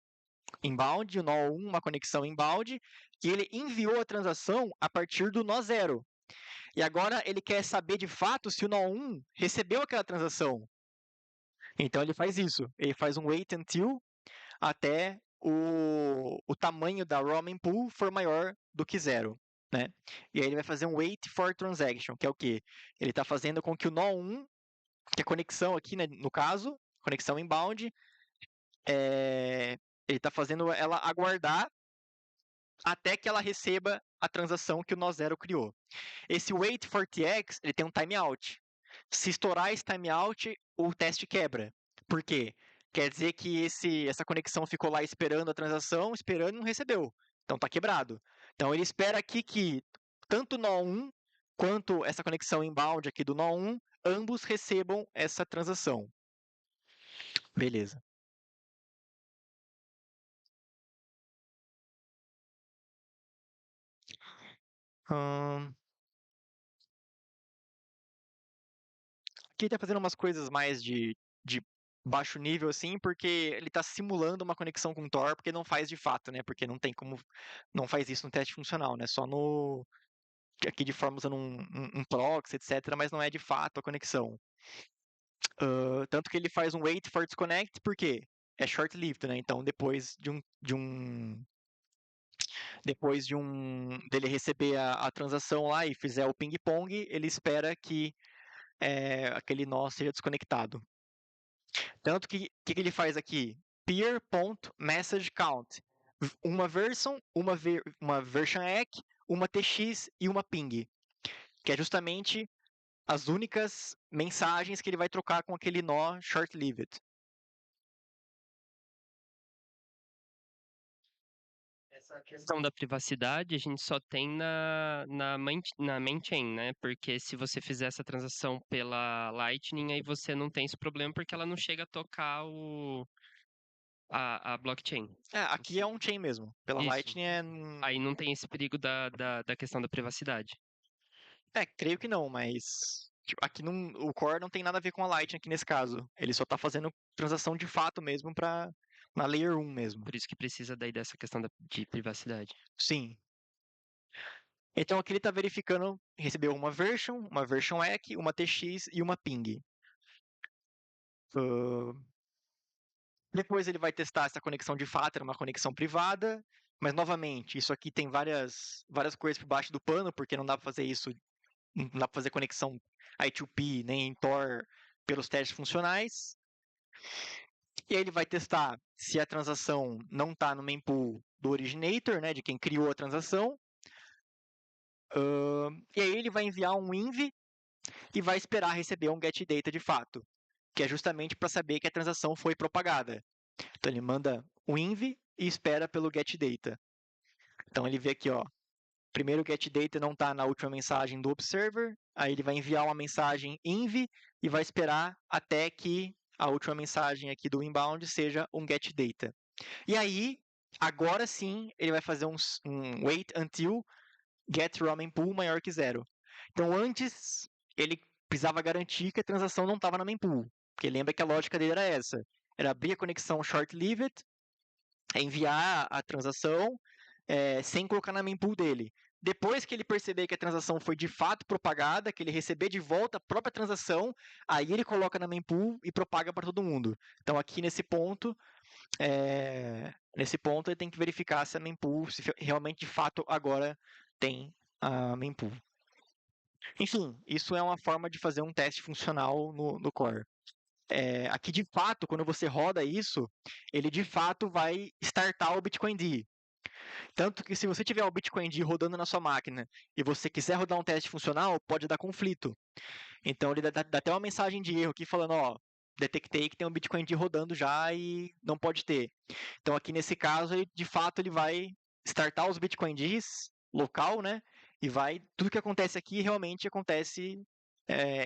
inbound, o nó 1, uma conexão inbound, e ele enviou a transação a partir do nó 0. E agora ele quer saber de fato se o nó 1 recebeu aquela transação. Então ele faz isso, ele faz um wait until até o tamanho da raw mempool for maior do que 0. Né? E aí ele vai fazer um wait for transaction, que é o quê? Ele está fazendo com que o nó 1, que é a conexão aqui, né, no caso, conexão inbound, ele está fazendo ela aguardar até que ela receba a transação que o nó 0 criou. Esse wait for tx, ele tem um timeout. Se estourar esse timeout, o teste quebra. Por quê? Quer dizer que essa conexão ficou lá esperando a transação, esperando e não recebeu. Então está quebrado. Então ele espera aqui que tanto o nó 1 quanto essa conexão inbound aqui do nó 1, ambos recebam essa transação. Beleza. Aqui ele está fazendo umas coisas mais de baixo nível, assim, porque ele está simulando uma conexão com Tor, porque não faz de fato, né? Porque não tem como, não faz isso no teste funcional, né? Só no aqui de forma usando um proxy, etc., mas não é de fato a conexão. Tanto que ele faz um wait for disconnect, por quê? É short-lived, né? Então, depois dele receber a transação lá e fizer o ping-pong, ele espera que aquele nó seja desconectado. Tanto que ele faz aqui? Peer.messageCount. Uma version, uma version ECK, uma TX e uma ping. Que é justamente as únicas mensagens que ele vai trocar com aquele nó short-lived. Essa questão da privacidade a gente só tem na main chain, né? Porque se você fizer essa transação pela Lightning, aí você não tem esse problema porque ela não chega a tocar a blockchain. Aqui é on-chain mesmo. Pela Isso. Lightning é... Aí não tem esse perigo da questão da privacidade. creio que não, mas... tipo, aqui o Core não tem nada a ver com a Lightning aqui nesse caso. Ele só está fazendo transação de fato mesmo na Layer 1 mesmo. Por isso que precisa daí dessa questão de privacidade. Sim. Então aqui ele está verificando, recebeu uma version ECK, uma TX e uma ping. Depois ele vai testar essa conexão de fato, era uma conexão privada, mas novamente, isso aqui tem várias coisas por baixo do pano, porque não dá para fazer isso, não dá para fazer conexão I2P nem em Tor pelos testes funcionais. E aí ele vai testar se a transação não está no mempool do originator, né, de quem criou a transação. E aí ele vai enviar um env e vai esperar receber um getData de fato, que é justamente para saber que a transação foi propagada. Então ele manda o env e espera pelo getData. Então ele vê aqui, ó, primeiro o getData não está na última mensagem do observer, aí ele vai enviar uma mensagem env e vai esperar até que a última mensagem aqui do inbound seja um getData. E aí, agora sim, ele vai fazer um wait until get raw mempool maior que 0. Então antes, ele precisava garantir que a transação não estava na mempool, porque lembra que a lógica dele era essa, era abrir a conexão short-lived, enviar a transação sem colocar na mempool dele. Depois que ele perceber que a transação foi de fato propagada, que ele receber de volta a própria transação, aí ele coloca na mempool e propaga para todo mundo. Então aqui nesse ponto ele tem que verificar se a mempool, se realmente de fato agora tem a mempool. Enfim, isso é uma forma de fazer um teste funcional no Core. Aqui de fato, quando você roda isso, ele de fato vai startar o BitcoinD. Tanto que se você tiver o BitcoinD rodando na sua máquina e você quiser rodar um teste funcional, pode dar conflito. Então ele dá até uma mensagem de erro aqui falando, ó, detectei que tem um BitcoinD rodando já e não pode ter. Então aqui nesse caso, de fato ele vai startar os BitcoinDs local, né? E tudo que acontece aqui realmente acontece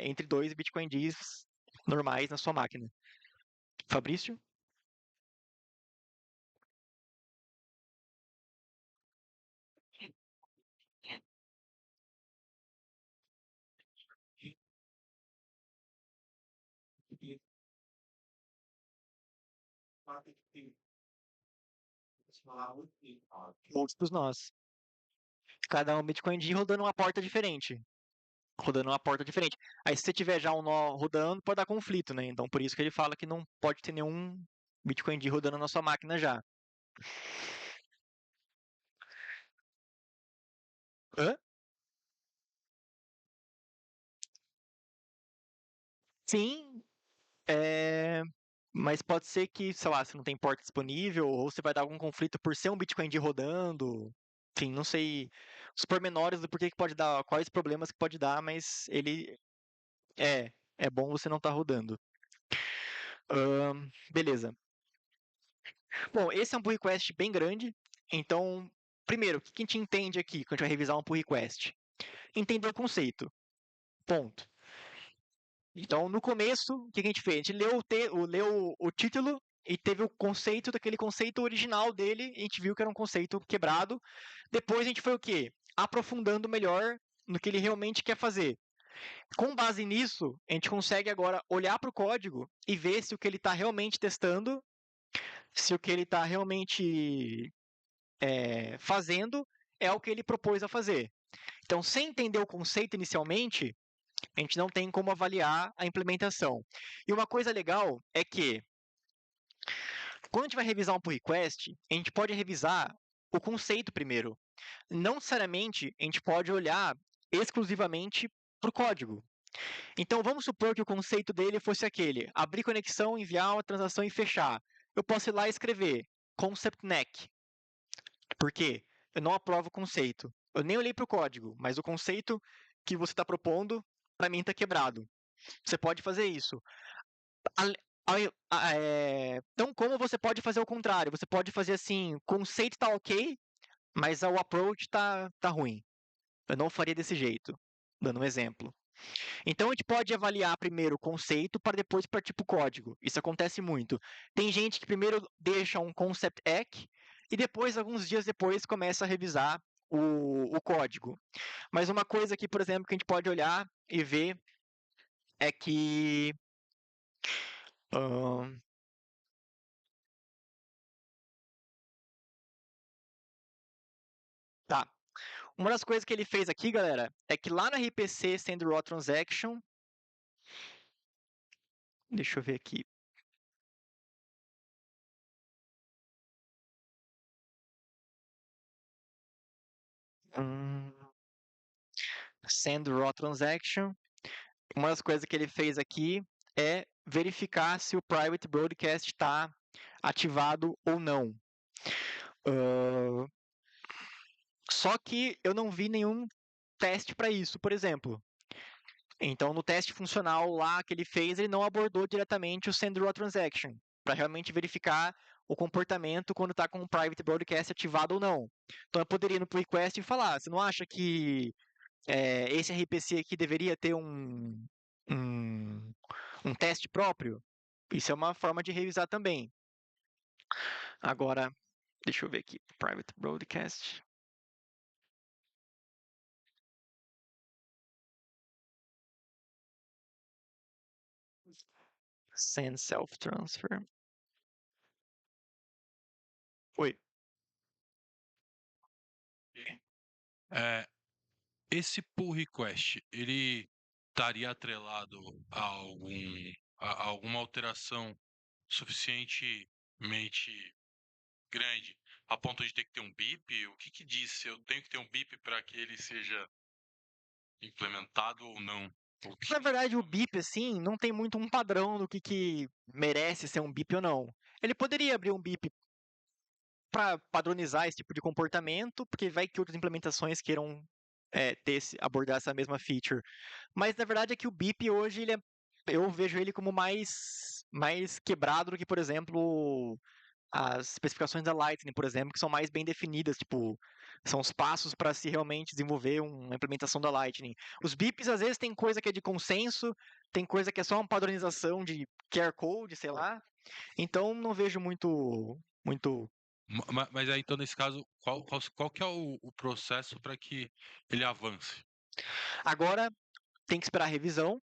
entre 2 BitcoinDs normais na sua máquina. Fabrício? Múltiplos nós. Cada um BitcoinD rodando uma porta diferente. Aí se você tiver já um nó rodando, pode dar conflito, né? Então por isso que ele fala que não pode ter nenhum BitcoinD rodando na sua máquina já. Hã? Sim, mas pode ser que, sei lá, você não tem porta disponível, ou você vai dar algum conflito por ser um BitcoinD rodando. Enfim, não sei os pormenores do porquê que pode dar, quais problemas que pode dar, mas ele é bom você não estar rodando. Beleza. Bom, esse é um pull request bem grande, então, primeiro, o que a gente entende aqui quando a gente vai revisar um pull request? Entender o conceito. Ponto. Então, no começo, o que a gente fez? A gente leu o título e teve o conceito daquele conceito original dele, e a gente viu que era um conceito quebrado. Depois a gente foi o quê? Aprofundando melhor no que ele realmente quer fazer. Com base nisso, a gente consegue agora olhar para o código e ver se o que ele está realmente testando, se o que ele está realmente fazendo é o que ele propôs a fazer. Então, sem entender o conceito inicialmente, a gente não tem como avaliar a implementação. E uma coisa legal é que, quando a gente vai revisar um pull request, a gente pode revisar o conceito primeiro. Não necessariamente a gente pode olhar exclusivamente para o código. Então, vamos supor que o conceito dele fosse aquele: abrir conexão, enviar uma transação e fechar. Eu posso ir lá e escrever concept neck. Por quê? Eu não aprovo o conceito. Eu nem olhei para o código, mas o conceito que você está propondo, para mim, está quebrado. Você pode fazer isso. Então, como você pode fazer o contrário? Você pode fazer assim: conceito está ok, mas o approach tá ruim. Eu não faria desse jeito, dando um exemplo. Então, a gente pode avaliar primeiro o conceito para depois partir para o código. Isso acontece muito. Tem gente que primeiro deixa um concept eck e depois, alguns dias depois, começa a revisar o código. Mas uma coisa que, por exemplo, que a gente pode olhar e ver é que... Tá. Uma das coisas que ele fez aqui, galera, é que lá no RPC Send Raw Transaction... Deixa eu ver aqui. Send Raw Transaction. Uma das coisas que ele fez aqui é verificar se o Private Broadcast está ativado ou não. Só que eu não vi nenhum teste para isso, por exemplo. Então, no teste funcional lá que ele fez, ele não abordou diretamente o Send Raw Transaction, para realmente verificar o comportamento quando está com o Private Broadcast ativado ou não. Então, eu poderia ir no pull request e falar: você não acha que esse RPC aqui deveria ter um teste próprio? Isso é uma forma de revisar também. Agora, deixa eu ver aqui. Private Broadcast. Send Self-Transfer. Oi. Esse pull request, ele estaria atrelado a alguma alteração suficientemente grande a ponto de ter que ter um BIP? O que diz se eu tenho que ter um BIP para que ele seja implementado ou não? Na verdade, o BIP, assim, não tem muito um padrão do que merece ser um BIP ou não. Ele poderia abrir um BIP para padronizar esse tipo de comportamento, porque vai que outras implementações queiram abordar essa mesma feature. Mas, na verdade, é que o BIP hoje, eu vejo ele como mais quebrado do que, por exemplo, as especificações da Lightning, por exemplo, que são mais bem definidas, tipo, são os passos para se realmente desenvolver uma implementação da Lightning. Os BIPs, às vezes, tem coisa que é de consenso, tem coisa que é só uma padronização de QR Code, sei lá. Então, não vejo muito. Mas aí, então, nesse caso, qual que é o processo para que ele avance? Agora, tem que esperar a revisão.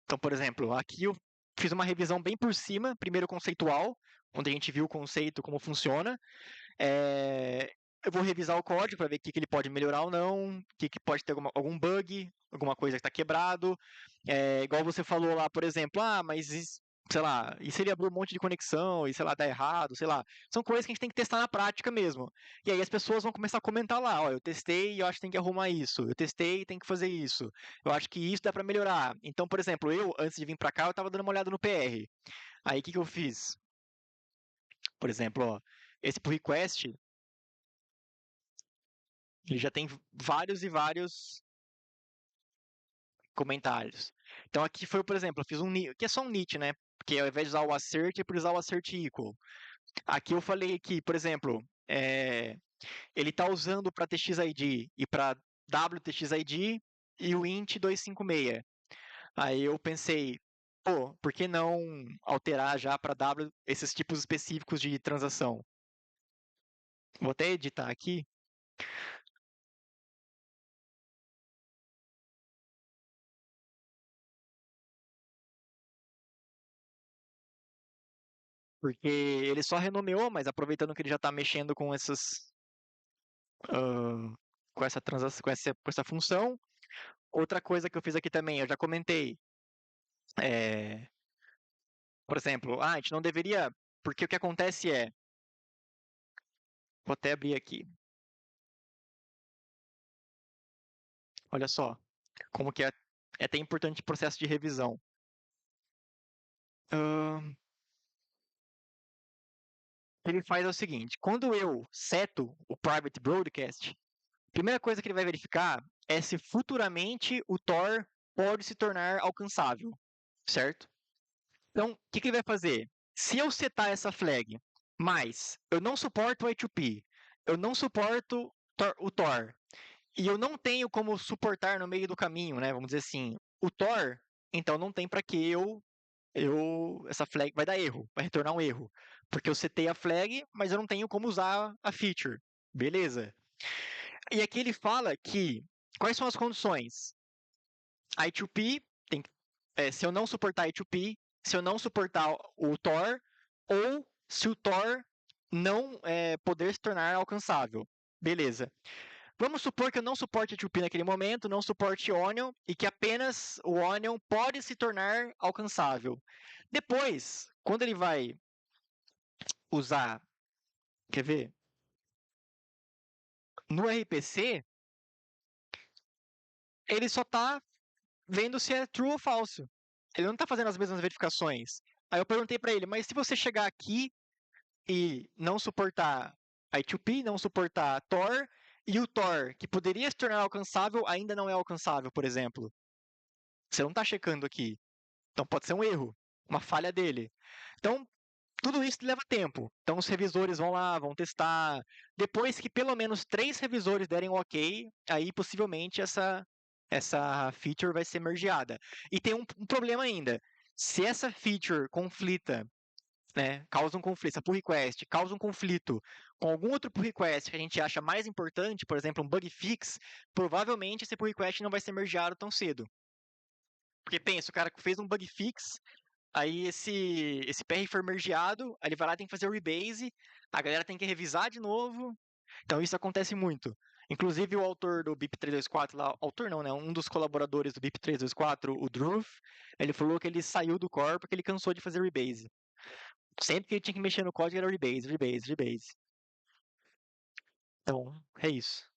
Então, por exemplo, aqui eu fiz uma revisão bem por cima, primeiro conceitual, onde a gente viu o conceito, como funciona. Eu vou revisar o código para ver o que ele pode melhorar ou não, o que pode ter algum bug, alguma coisa que está quebrado. Igual você falou lá, por exemplo, mas sei lá, e se ele abrir um monte de conexão e sei lá, dá errado, sei lá. São coisas que a gente tem que testar na prática mesmo. E aí as pessoas vão começar a comentar lá, ó, eu testei e eu acho que tem que arrumar isso. Eu testei e tem que fazer isso. Eu acho que isso dá para melhorar. Então, por exemplo, antes de vir para cá, eu estava dando uma olhada no PR. Aí o que eu fiz? Por exemplo, ó, esse pull request, ele já tem vários e vários comentários. Então aqui foi, por exemplo, eu fiz que é só um init, né? Porque ao invés de usar o assert, é por usar o assert equal. Aqui eu falei que, por exemplo, ele está usando para TXID e para WTXID e o int 256. Aí eu pensei, pô, por que não alterar já para W esses tipos específicos de transação? Vou até editar aqui. Porque ele só renomeou, mas aproveitando que ele já está mexendo com essas com essa transação, com essa função. Outra coisa que eu fiz aqui também, eu já comentei, é, por exemplo, a gente não deveria, porque o que acontece é, vou até abrir aqui. Olha só, como que é até importante o processo de revisão. Ahn, ele faz é o seguinte, quando eu seto o private broadcast, a primeira coisa que ele vai verificar é se futuramente o Tor pode se tornar alcançável, certo? Então, o que ele vai fazer? Se eu setar essa flag, mas eu não suporto o I2P, eu não suporto o Tor, e eu não tenho como suportar no meio do caminho, né? Vamos dizer assim, o Tor, então não tem para que essa flag vai dar erro, vai retornar um erro, porque eu setei a flag, mas eu não tenho como usar a feature. Beleza? E aqui ele fala que quais são as condições? I2P, se eu não suportar I2P, se eu não suportar o Tor, ou se o Tor não poder se tornar alcançável. Beleza. Vamos supor que eu não suporte I2P naquele momento, não suporte Onion, e que apenas o Onion pode se tornar alcançável. Depois, quando ele vai usar, quer ver? No RPC, ele só está vendo se é true ou falso. Ele não está fazendo as mesmas verificações. Aí eu perguntei para ele, mas se você chegar aqui e não suportar I2P, não suportar Tor, e o Tor, que poderia se tornar alcançável, ainda não é alcançável, por exemplo. Você não está checando aqui. Então pode ser um erro, uma falha dele. Então, tudo isso leva tempo. Então os revisores vão lá, vão testar. Depois que pelo menos 3 revisores derem um ok, aí possivelmente essa feature vai ser mergeada. E tem um problema ainda. Se essa feature conflita, né, causa um conflito, essa pull request causa um conflito com algum outro pull request que a gente acha mais importante, por exemplo, um bug fix, provavelmente esse pull request não vai ser mergeado tão cedo. Porque pensa, o cara fez um bug fix, aí esse PR foi mergeado, aí ele vai lá e tem que fazer o rebase, a galera tem que revisar de novo. Então isso acontece muito. Inclusive o autor do BIP 324 lá, autor não, né? Um dos colaboradores do BIP 324, o Drew, ele falou que ele saiu do core porque ele cansou de fazer rebase. Sempre que ele tinha que mexer no código era rebase, rebase, rebase. Então, é isso.